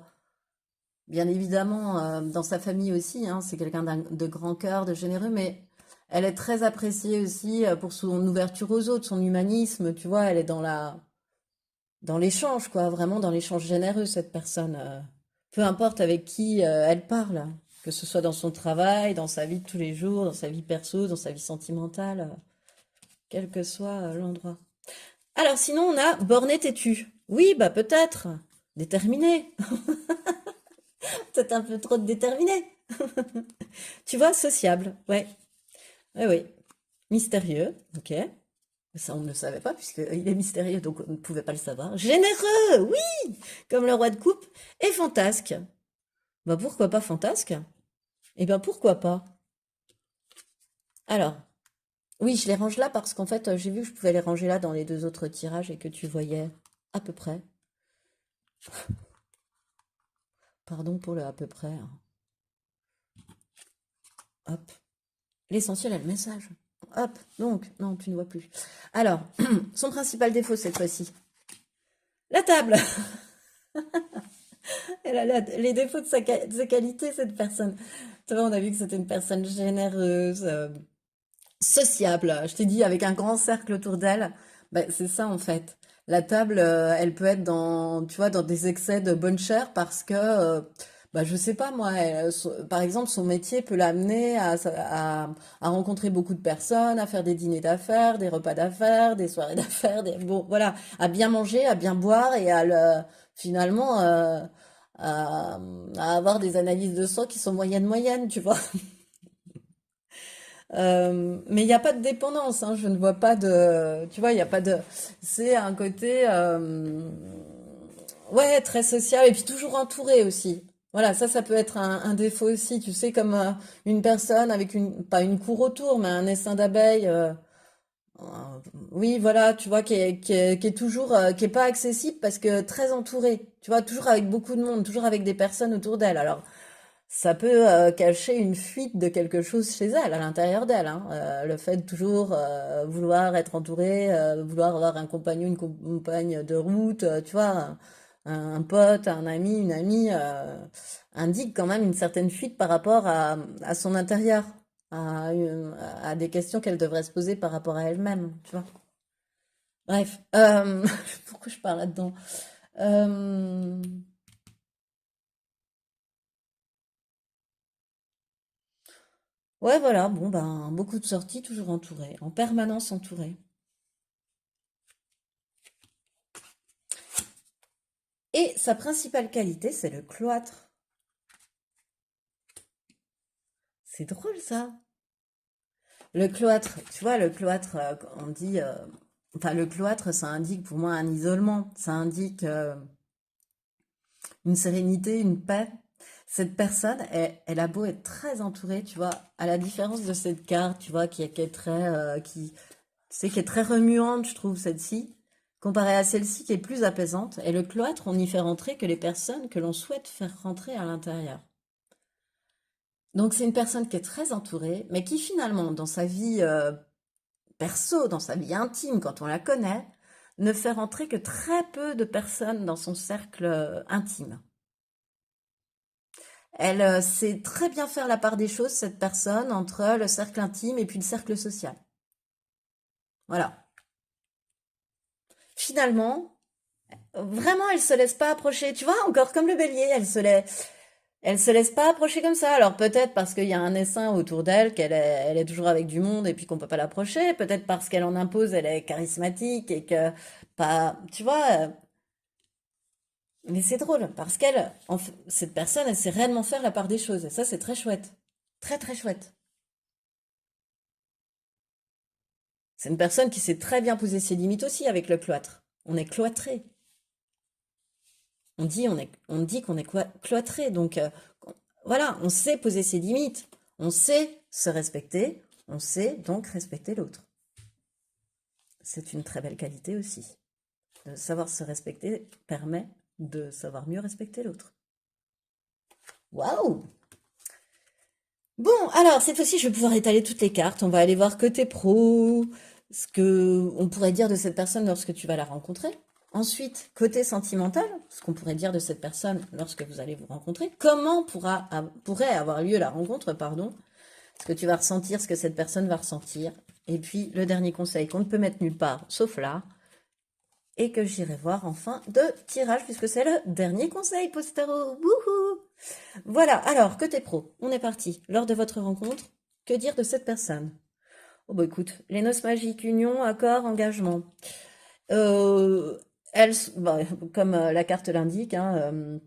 bien évidemment, dans sa famille aussi, hein. C'est quelqu'un de grand cœur, de généreux, mais elle est très appréciée aussi pour son ouverture aux autres, son humanisme, tu vois. Elle est dans l'échange, quoi, vraiment dans l'échange généreux, cette personne. Peu importe avec qui elle parle, que ce soit dans son travail, dans sa vie de tous les jours, dans sa vie perso, dans sa vie sentimentale, quel que soit l'endroit. Alors sinon, on a borné têtu. Oui, bah peut-être. Déterminé. Peut-être un peu trop de déterminé. Tu vois, sociable. Ouais. Ouais, oui. Mystérieux. Ok. Ça, on ne le savait pas, puisqu'il est mystérieux, donc on ne pouvait pas le savoir. Généreux, oui, comme le roi de coupe. Et fantasque. Bah pourquoi pas fantasque? Eh ben pourquoi pas? Alors, oui, je les range là parce qu'en fait, j'ai vu que je pouvais les ranger là dans les deux autres tirages et que tu voyais à peu près. Pardon pour le à peu près, hein. Hop. L'essentiel est le message. Hop. Donc, non, tu ne vois plus. Alors, son principal défaut cette fois-ci. La table. Elle a les défauts de sa qualité, cette personne. Tu vois, on a vu que c'était une personne généreuse, sociable. Je t'ai dit, avec un grand cercle autour d'elle. Ben, c'est ça, en fait. La table, elle peut être dans, tu vois, dans des excès de bonne chère parce que, bah, je sais pas moi, par exemple, son métier peut l'amener à rencontrer beaucoup de personnes, à faire des dîners d'affaires, des repas d'affaires, des soirées d'affaires, bon, voilà, à bien manger, à bien boire et finalement, à, à avoir des analyses de sang qui sont moyennes, tu vois. Mais il n'y a pas de dépendance, hein, je ne vois pas de, tu vois, il n'y a pas de, c'est un côté, ouais, très social et puis toujours entouré aussi. Voilà, ça peut être un défaut aussi, tu sais, comme une personne avec pas une cour autour, mais un essaim d'abeilles, euh, oui, voilà, tu vois, qui est toujours, qui est pas accessible parce que très entouré, tu vois, toujours avec beaucoup de monde, toujours avec des personnes autour d'elle. Alors, ça peut cacher une fuite de quelque chose chez elle, à l'intérieur d'elle, hein. Le fait de toujours vouloir être entourée, vouloir avoir un compagnon, une compagne de route, tu vois, un pote, un ami, une amie, indique quand même une certaine fuite par rapport à son intérieur, à, à des questions qu'elle devrait se poser par rapport à elle-même, tu vois. Bref, pourquoi je parle là-dedans? Euh, Ouais, voilà, bon, ben, beaucoup de sorties, toujours entouré, en permanence entouré. Et sa principale qualité, c'est le cloître. C'est drôle, ça. Le cloître, tu vois, le cloître, on dit, enfin, le cloître, ça indique pour moi un isolement, ça indique une sérénité, une paix. Cette personne, elle a beau être très entourée, tu vois, à la différence de cette carte, tu vois, qui est très, tu sais, qui est très remuante, je trouve, celle-ci, comparée à celle-ci qui est plus apaisante. Et le cloître, on n'y fait rentrer que les personnes que l'on souhaite faire rentrer à l'intérieur. Donc c'est une personne qui est très entourée, mais qui finalement, dans sa vie perso, dans sa vie intime, quand on la connaît, ne fait rentrer que très peu de personnes dans son cercle intime. Elle sait très bien faire la part des choses, cette personne, entre le cercle intime et puis le cercle social. Voilà. Finalement, vraiment, elle se laisse pas approcher. Tu vois, encore comme le bélier, elle se laisse pas approcher comme ça. Alors peut-être parce qu'il y a un essaim autour d'elle, elle est toujours avec du monde et puis qu'on peut pas l'approcher. Peut-être parce qu'elle en impose, elle est charismatique et que pas, tu vois. Mais c'est drôle parce cette personne, elle sait réellement faire la part des choses. Et ça, c'est très chouette, très très chouette. C'est une personne qui sait très bien poser ses limites aussi avec le cloître. On est cloîtré. On dit qu'on est cloîtré. Donc voilà, on sait poser ses limites, on sait se respecter, on sait donc respecter l'autre. C'est une très belle qualité aussi. De savoir se respecter permet de savoir mieux respecter l'autre. Waouh! Bon, alors cette fois-ci, je vais pouvoir étaler toutes les cartes. On va aller voir côté pro, ce que on pourrait dire de cette personne lorsque tu vas la rencontrer. Ensuite, côté sentimental, ce qu'on pourrait dire de cette personne lorsque vous allez vous rencontrer. Comment pourrait avoir lieu la rencontre, pardon, ce que tu vas ressentir, ce que cette personne va ressentir. Et puis, le dernier conseil qu'on ne peut mettre nulle part, sauf là, et que j'irai voir en fin de tirage, puisque c'est le dernier conseil, Postero. Wouhou! Voilà, alors, côté pro, on est parti. Lors de votre rencontre, que dire de cette personne? Oh bah écoute, les noces magiques, union, accord, engagement. Euh, bah, comme la carte l'indique, hein,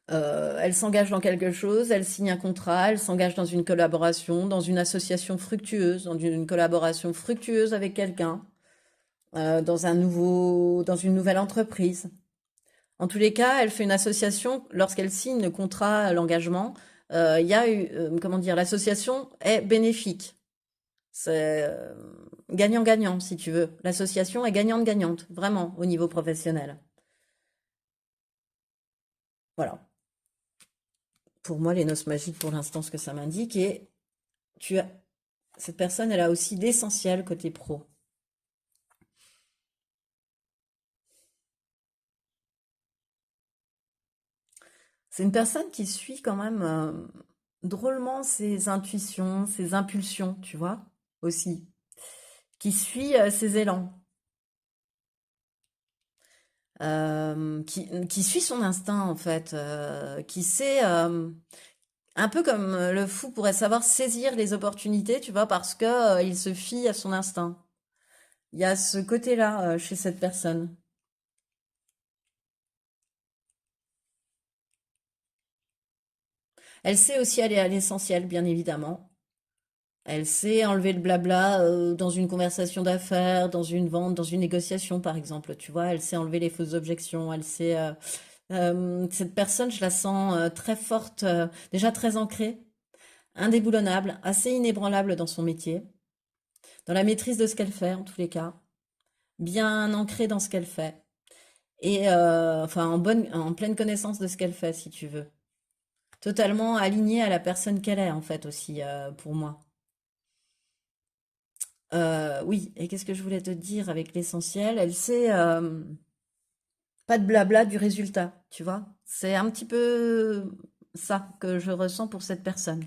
elle s'engage dans quelque chose, elle signe un contrat, elle s'engage dans une collaboration, dans une association fructueuse, dans une collaboration fructueuse avec quelqu'un, dans une nouvelle entreprise. En tous les cas, elle fait une association lorsqu'elle signe le contrat, l'engagement. Il y a eu, comment dire, l'association est bénéfique. C'est gagnant-gagnant, si tu veux. L'association est gagnante-gagnante, vraiment, au niveau professionnel. Voilà. Pour moi, les noces magiques, pour l'instant, ce que ça m'indique, et tu as, cette personne, elle a aussi l'essentiel côté pro. C'est une personne qui suit quand même drôlement ses intuitions, ses impulsions, tu vois, aussi. Qui suit ses élans. qui suit son instinct en fait, qui sait, un peu comme le fou pourrait savoir saisir les opportunités, tu vois, parce que il se fie à son instinct. Il y a ce côté-là chez cette personne. Elle sait aussi aller à l'essentiel, bien évidemment. Elle sait enlever le blabla dans une conversation d'affaires, dans une vente, dans une négociation, par exemple. Tu vois, elle sait enlever les fausses objections. Elle sait. Cette personne, je la sens très forte, déjà très ancrée, indéboulonnable, assez inébranlable dans son métier, dans la maîtrise de ce qu'elle fait, en tous les cas, bien ancrée dans ce qu'elle fait, et enfin en pleine connaissance de ce qu'elle fait, si tu veux. Totalement alignée à la personne qu'elle est, en fait, aussi, pour moi. Oui, et qu'est-ce que je voulais te dire avec l'essentiel? Elle sait, pas de blabla du résultat, tu vois? C'est un petit peu ça que je ressens pour cette personne.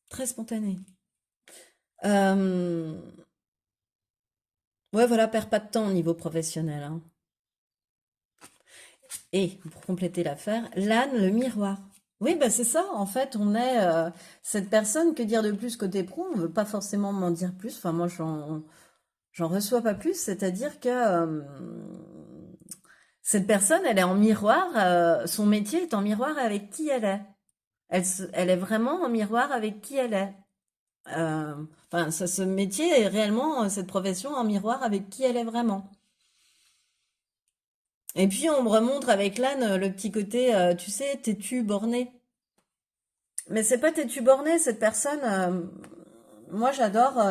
Très spontanée. Euh, ouais, voilà, perds pas de temps au niveau professionnel, hein. Et pour compléter l'affaire, l'âne, le miroir. Oui, bah c'est ça. En fait, on est cette personne. Que dire de plus côté pro? On veut pas forcément m'en dire plus. Enfin, moi, j'en reçois pas plus. C'est-à-dire que cette personne, elle est en miroir. Son métier est en miroir avec qui elle est. Elle est vraiment en miroir avec qui elle est. Euh, enfin, ce métier est réellement cette profession en miroir avec qui elle est vraiment. Et puis on me remontre avec l'âne le petit côté, tu sais, têtu, borné. Mais c'est pas têtu, borné, cette personne. Moi, j'adore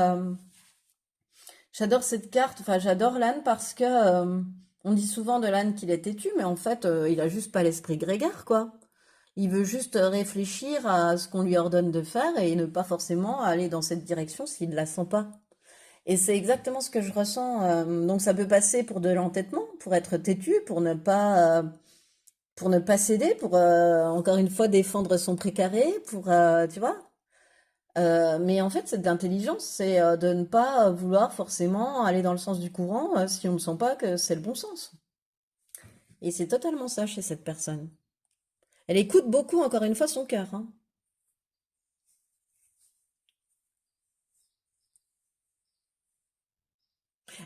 cette carte. Enfin, j'adore l'âne parce que on dit souvent de l'âne qu'il est têtu, mais en fait, il a juste pas l'esprit grégaire, quoi. Il veut juste réfléchir à ce qu'on lui ordonne de faire et ne pas forcément aller dans cette direction s'il ne la sent pas. Et c'est exactement ce que je ressens. Donc ça peut passer pour de l'entêtement, pour être têtu, pour ne pas céder, pour encore une fois défendre son précaré, pour tu vois. Mais en fait, c'est de l'intelligence, c'est de ne pas vouloir forcément aller dans le sens du courant si on ne sent pas que c'est le bon sens. Et c'est totalement ça chez cette personne. Elle écoute beaucoup, encore une fois, son cœur, hein.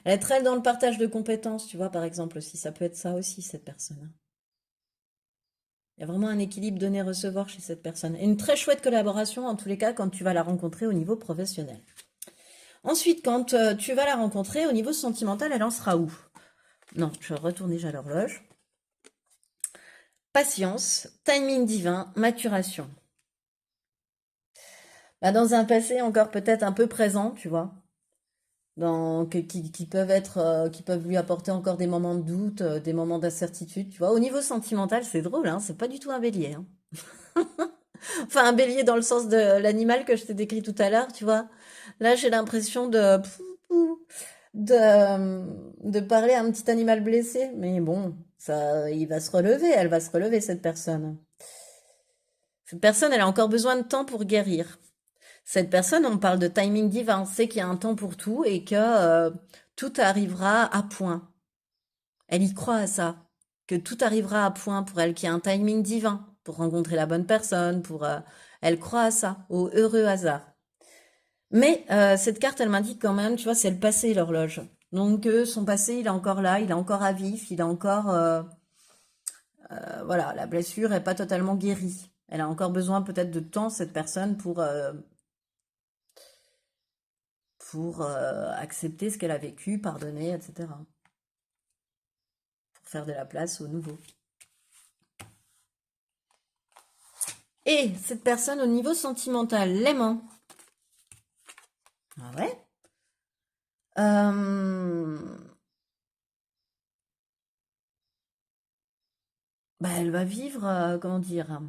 Elle est très dans le partage de compétences, tu vois, par exemple, aussi. Ça peut être ça aussi, cette personne, hein. Il y a vraiment un équilibre donner-recevoir chez cette personne. Et une très chouette collaboration, en tous les cas, quand tu vas la rencontrer au niveau professionnel. Ensuite, quand tu vas la rencontrer au niveau sentimental, elle en sera où? Non, je retourne déjà à l'horloge. Patience, timing divin, maturation. Bah, dans un passé encore peut-être un peu présent, tu vois, qui peuvent être, qui peuvent lui apporter encore des moments de doute, des moments d'incertitude, tu vois. Au niveau sentimental, c'est drôle, hein, c'est pas du tout un bélier, hein. Enfin, un bélier dans le sens de l'animal que je t'ai décrit tout à l'heure, tu vois. Là, j'ai l'impression de parler à un petit animal blessé. Mais bon, ça, il va se relever, elle va se relever, cette personne. Cette personne, elle a encore besoin de temps pour guérir. Cette personne, on parle de timing divin, on sait qu'il y a un temps pour tout et que tout arrivera à point. Elle y croit à ça, que tout arrivera à point pour elle, qu'il y a un timing divin pour rencontrer la bonne personne, elle croit à ça, au heureux hasard. Mais cette carte, elle m'indique quand même, tu vois, c'est le passé, l'horloge. Donc son passé, il est encore là, il est encore à vif, il est encore, voilà, la blessure est pas totalement guérie. Elle a encore besoin peut-être de temps, cette personne, pour accepter ce qu'elle a vécu, pardonner, etc. Pour faire de la place au nouveau. Et cette personne, au niveau sentimental, l'aimant. Ah ouais. Bah, elle va vivre, comment dire,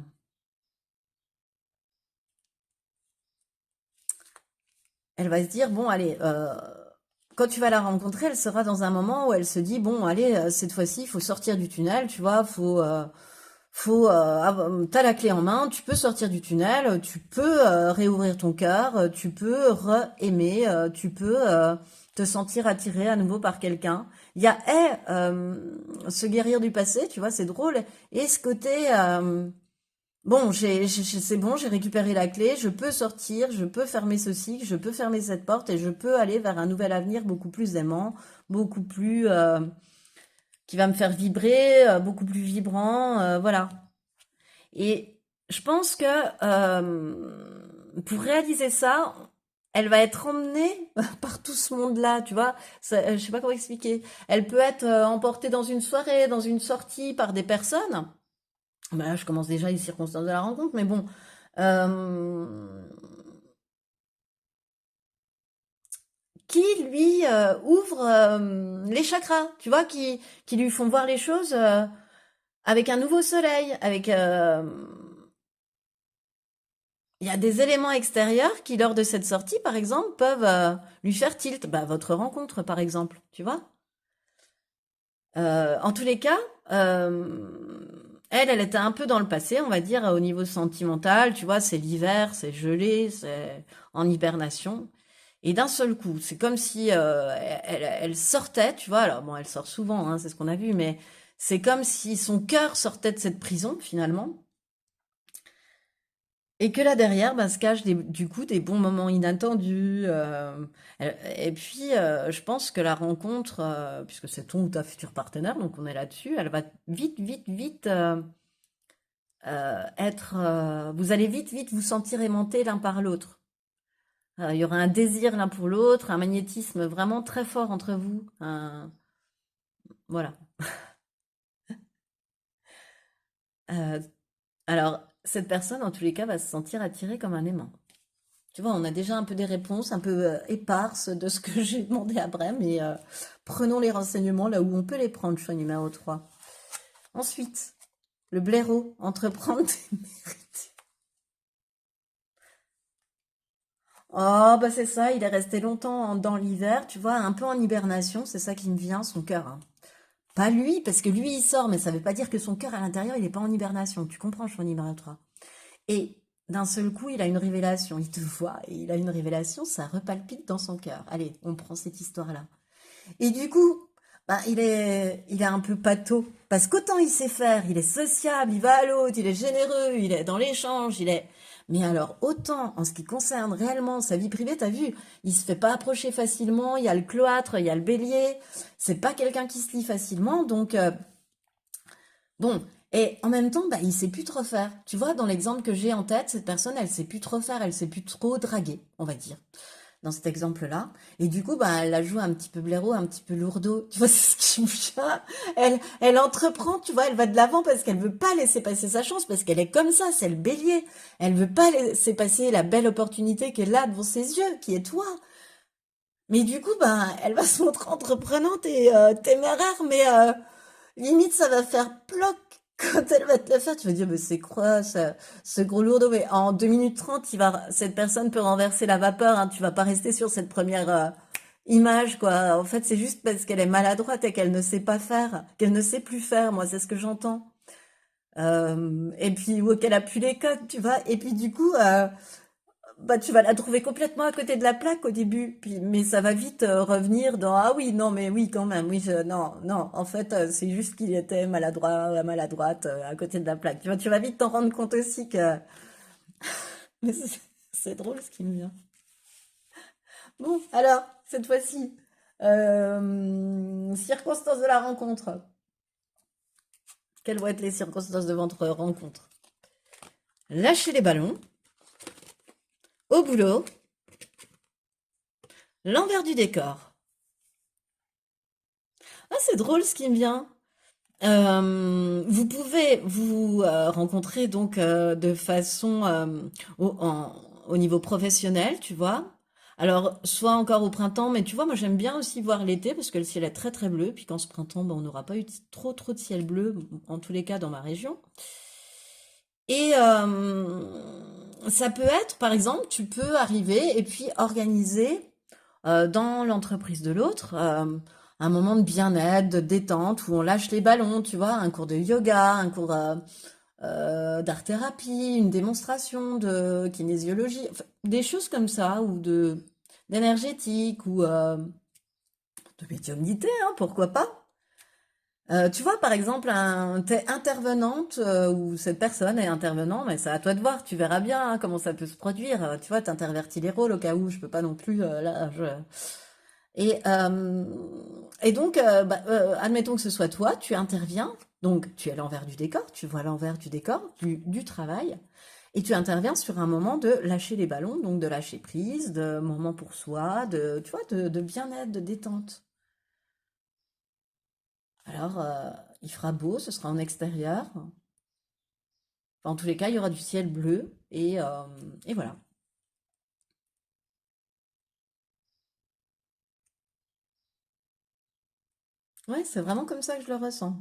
elle va se dire, bon, allez, quand tu vas la rencontrer, elle sera dans un moment où elle se dit, bon, allez, cette fois-ci, il faut sortir du tunnel, tu vois, t'as la clé en main, tu peux sortir du tunnel, tu peux réouvrir ton cœur, tu peux re-aimer, tu peux te sentir attiré à nouveau par quelqu'un. Il y a se guérir du passé, tu vois, c'est drôle, et ce côté bon, c'est bon, j'ai récupéré la clé, je peux sortir, je peux fermer ceci, je peux fermer cette porte et je peux aller vers un nouvel avenir beaucoup plus aimant, beaucoup plus qui va me faire vibrer, beaucoup plus vibrant, voilà. Et je pense que pour réaliser ça, elle va être emmenée par tout ce monde-là, tu vois. Je sais pas comment expliquer. Elle peut être emportée dans une soirée, dans une sortie par des personnes. Bah là, je commence déjà les circonstances de la rencontre, mais bon. euh, qui lui ouvre les chakras, tu vois, qui lui font voir les choses avec un nouveau soleil, avec il y a des éléments extérieurs qui, lors de cette sortie, par exemple, peuvent lui faire tilt. Bah, votre rencontre, par exemple, tu vois. En tous les cas, elle était un peu dans le passé, on va dire, au niveau sentimental. Tu vois, c'est l'hiver, c'est gelé, c'est en hibernation. Et d'un seul coup, c'est comme si elle sortait, tu vois. Alors bon, elle sort souvent, hein, c'est ce qu'on a vu, mais c'est comme si son cœur sortait de cette prison, finalement. Et que là derrière, bah, se cachent du coup des bons moments inattendus. Et puis, je pense que la rencontre, puisque c'est ton ou ta future partenaire, donc on est là-dessus, elle va vite, vite, vite vous allez vite, vite vous sentir aimantés l'un par l'autre. Il y aura un désir l'un pour l'autre, un magnétisme vraiment très fort entre vous. Voilà. Euh, alors, cette personne, en tous les cas, va se sentir attirée comme un aimant. Tu vois, on a déjà un peu des réponses un peu éparses de ce que j'ai demandé à Brem, mais prenons les renseignements là où on peut les prendre, choix numéro 3. Ensuite, le blaireau, entreprendre des mérites. Oh, bah c'est ça, il est resté longtemps dans l'hiver, tu vois, un peu en hibernation, c'est ça qui me vient, son cœur, hein. Pas lui, parce que lui, il sort, mais ça veut pas dire que son cœur à l'intérieur, il n'est pas en hibernation. Tu comprends, choix numéro 3. Et d'un seul coup, il a une révélation, il te voit, et il a une révélation, ça repalpite dans son cœur. Allez, on prend cette histoire-là. Et du coup, bah, il est un peu pâteau. Parce qu'autant il sait faire, il est sociable, il va à l'autre, il est généreux, il est dans l'échange, il est... Mais alors, autant en ce qui concerne réellement sa vie privée, t'as vu, il se fait pas approcher facilement, il y a le cloître, il y a le bélier, c'est pas quelqu'un qui se lie facilement, donc bon. Et en même temps, bah, il sait plus trop faire. Tu vois, dans l'exemple que j'ai en tête, cette personne, elle sait plus trop faire, elle sait plus trop draguer, on va dire dans cet exemple-là. Et du coup, bah, elle la joue un petit peu blaireau, un petit peu lourdeau. Tu vois, c'est ce qui me vient. Elle entreprend, tu vois, elle va de l'avant parce qu'elle veut pas laisser passer sa chance, parce qu'elle est comme ça, c'est le bélier. Elle veut pas laisser passer la belle opportunité qui est là devant ses yeux, qui est toi. Mais du coup, bah, elle va se montrer entreprenante et téméraire, mais limite, ça va faire ploc quand elle va te le faire. Tu vas dire, mais c'est quoi ce gros lourdeau? Mais en 2 minutes 30, cette personne peut renverser la vapeur, hein. Tu vas pas rester sur cette première image, quoi. En fait, c'est juste parce qu'elle est maladroite et qu'elle ne sait pas faire, qu'elle ne sait plus faire. Moi, c'est ce que j'entends. Et puis, ou qu'elle a plus les codes, tu vois. Et puis, du coup, bah, tu vas la trouver complètement à côté de la plaque au début, puis, mais ça va vite revenir dans ah oui, non, mais oui, quand même, oui, non, non, en fait, c'est juste qu'il était maladroit, maladroite à côté de la plaque. Tu vas vite t'en rendre compte aussi que. Mais c'est drôle ce qui me vient. Bon, alors, cette fois-ci, circonstances de la rencontre. Quelles vont être les circonstances de votre rencontre? Lâchez les ballons, au boulot, l'envers du décor. Ah, c'est drôle ce qui me vient. Vous pouvez vous rencontrer donc de façon au niveau professionnel, tu vois. Alors, soit encore au printemps, mais tu vois, moi j'aime bien aussi voir l'été parce que le ciel est très très bleu. Puis quand ce printemps, ben, on n'aura pas eu trop trop de ciel bleu, en tous les cas dans ma région. Et ça peut être, par exemple, tu peux arriver et puis organiser dans l'entreprise de l'autre un moment de bien-être, de détente où on lâche les ballons, tu vois, un cours de yoga, un cours d'art-thérapie, une démonstration de kinésiologie, enfin, des choses comme ça, ou d'énergétique, ou de médiumnité, hein, pourquoi pas. Tu vois, par exemple, t'es intervenante ou cette personne est intervenant, mais c'est à toi de voir. Tu verras bien hein, comment ça peut se produire. Tu vois, t'intervertis les rôles au cas où je peux pas non plus. Là, et, euh, et donc, admettons que ce soit toi, tu interviens. Donc, tu es à l'envers du décor, tu vois l'envers du décor, du travail, et tu interviens sur un moment de lâcher les ballons, donc de lâcher prise, de moment pour soi, tu vois, de bien-être, de détente. Alors, il fera beau, ce sera en extérieur. Enfin, en tous les cas, il y aura du ciel bleu et voilà. Ouais, c'est vraiment comme ça que je le ressens.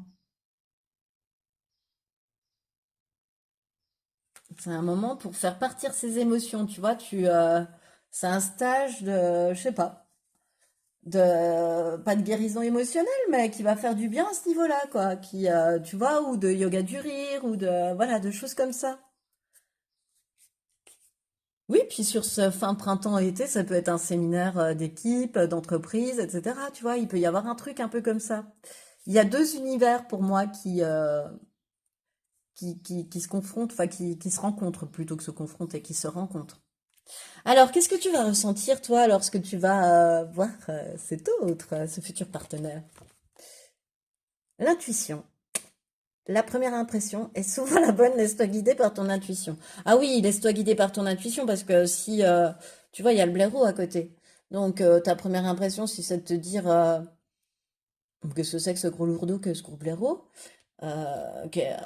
C'est un moment pour faire partir ses émotions, tu vois. C'est un stage de, je sais pas, pas de guérison émotionnelle, mais qui va faire du bien à ce niveau-là, quoi. Tu vois, ou de yoga du rire, ou voilà, de choses comme ça. Oui, puis sur ce fin printemps-été, ça peut être un séminaire d'équipe, d'entreprise, etc. Tu vois, il peut y avoir un truc un peu comme ça. Il y a deux univers pour moi qui se confrontent, enfin qui se rencontrent plutôt que se confrontent et qui se rencontrent. Alors, qu'est-ce que tu vas ressentir, toi, lorsque tu vas voir cet autre, ce futur partenaire? L'intuition. La première impression est souvent la bonne, laisse-toi guider par ton intuition. Ah oui, laisse-toi guider par ton intuition parce que si, tu vois, il y a le blaireau à côté. Donc, ta première impression, si c'est de te dire qu'est-ce que c'est que ce gros lourdeau, que ce gros blaireau, qui est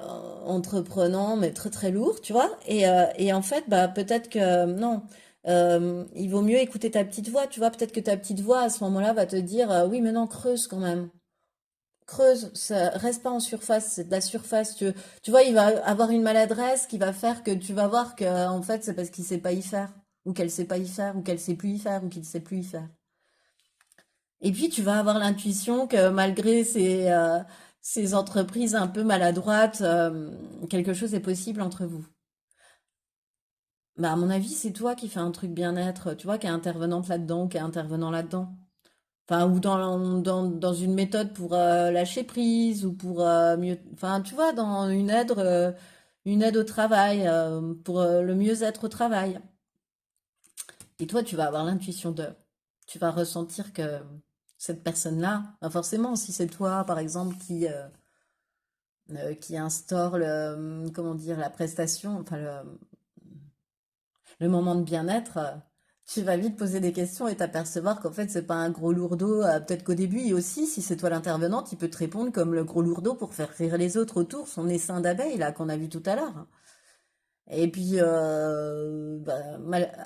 entreprenant mais très très lourd, tu vois. Et en fait, bah peut-être que non, il vaut mieux écouter ta petite voix, tu vois. Peut-être que ta petite voix à ce moment-là va te dire oui, mais non, creuse quand même. Creuse, ça, reste pas en surface, c'est de la surface. Tu vois, il va avoir une maladresse qui va faire que tu vas voir que en fait c'est parce qu'il sait pas y faire, ou qu'elle sait pas y faire, ou qu'elle sait plus y faire, ou qu'il sait plus y faire. Et puis, tu vas avoir l'intuition que malgré ces entreprises un peu maladroites, quelque chose est possible entre vous. Bah, à mon avis, c'est toi qui fais un truc bien-être, tu vois, qui est intervenante là-dedans, qui est intervenant là-dedans. Enfin, ou dans une méthode pour lâcher prise, ou pour mieux... Enfin, tu vois, dans une aide au travail, pour le mieux-être au travail. Et toi, tu vas avoir l'intuition de... Tu vas ressentir que cette personne-là, bah, forcément, si c'est toi, par exemple, qui instaure comment dire, la prestation, enfin le moment de bien-être, tu vas vite poser des questions et t'apercevoir qu'en fait, c'est pas un gros lourdeau. Peut-être qu'au début, et aussi, si c'est toi l'intervenante, il peut te répondre comme le gros lourdeau pour faire rire les autres autour, son essaim d'abeille, là, qu'on a vu tout à l'heure. Et puis,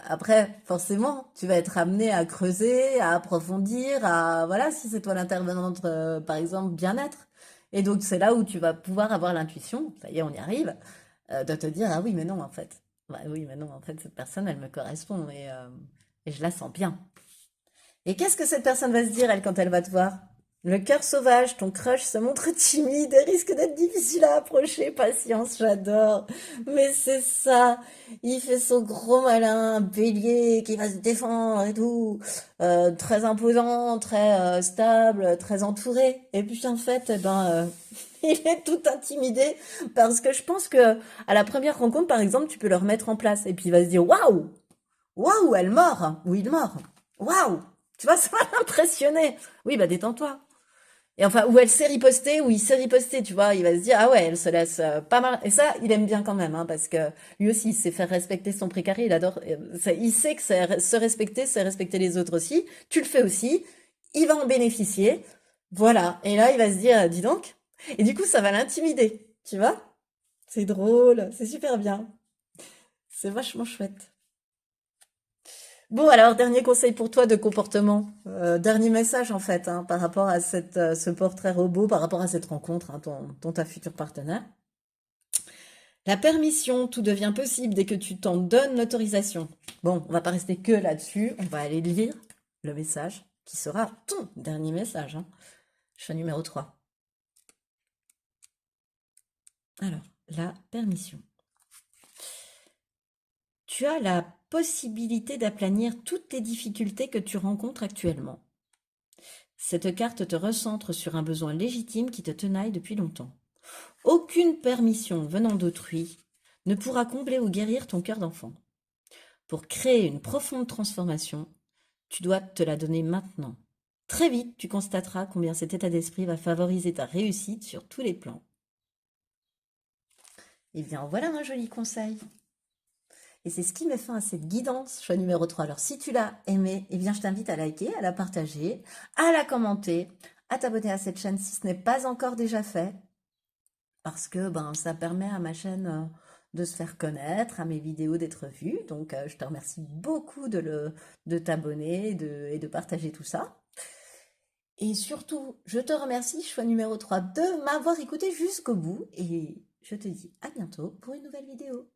après, forcément, tu vas être amené à creuser, à approfondir, voilà, si c'est toi l'intervenante, par exemple, bien-être. Et donc, c'est là où tu vas pouvoir avoir l'intuition, ça y est, on y arrive, de te dire, ah oui, mais non, en fait. Bah oui, mais non, en fait, cette personne, elle me correspond et je la sens bien. Et qu'est-ce que cette personne va se dire, elle, quand elle va te voir? Le cœur sauvage, ton crush se montre timide et risque d'être difficile à approcher. Patience, j'adore. Mais c'est ça. Il fait son gros malin, bélier, qui va se défendre et tout. Très imposant, très stable, très entouré. Et puis en fait, eh ben, il est tout intimidé parce que je pense que à la première rencontre, par exemple, tu peux le remettre en place et puis il va se dire waouh, waouh, elle mord ou il mord. Waouh, tu vois, ça va l'impressionner. Oui, bah détends-toi. Et enfin, ou elle s'est ripostée, ou il s'est riposté, tu vois, il va se dire, ah ouais, elle se laisse pas mal. Et ça, il aime bien quand même, hein, parce que lui aussi, il sait faire respecter son précaré, il adore, il sait que se respecter, c'est respecter les autres aussi. Tu le fais aussi, il va en bénéficier. Voilà. Et là, il va se dire, dis donc. Et du coup, ça va l'intimider, tu vois. C'est drôle, c'est super bien. C'est vachement chouette. Bon, alors, dernier conseil pour toi de comportement. Dernier message, en fait, hein, par rapport à ce portrait robot, par rapport à cette rencontre, hein, ta future partenaire. La permission, tout devient possible dès que tu t'en donnes l'autorisation. Bon, on va pas rester que là-dessus, on va aller lire le message qui sera ton dernier message. Hein. Choix numéro 3. Alors, la permission. Tu as la possibilité d'aplanir toutes les difficultés que tu rencontres actuellement. Cette carte te recentre sur un besoin légitime qui te tenaille depuis longtemps. Aucune permission venant d'autrui ne pourra combler ou guérir ton cœur d'enfant. Pour créer une profonde transformation, tu dois te la donner maintenant. Très vite, tu constateras combien cet état d'esprit va favoriser ta réussite sur tous les plans. Eh bien, voilà un joli conseil. Et c'est ce qui met fin à cette guidance, choix numéro 3. Alors, si tu l'as aimé, eh bien, je t'invite à liker, à la partager, à la commenter, à t'abonner à cette chaîne si ce n'est pas encore déjà fait, parce que ça permet à ma chaîne de se faire connaître, à mes vidéos d'être vues. Donc, je te remercie beaucoup de t'abonner et de partager tout ça. Et surtout, je te remercie, choix numéro 3, de m'avoir écouté jusqu'au bout. Et je te dis à bientôt pour une nouvelle vidéo.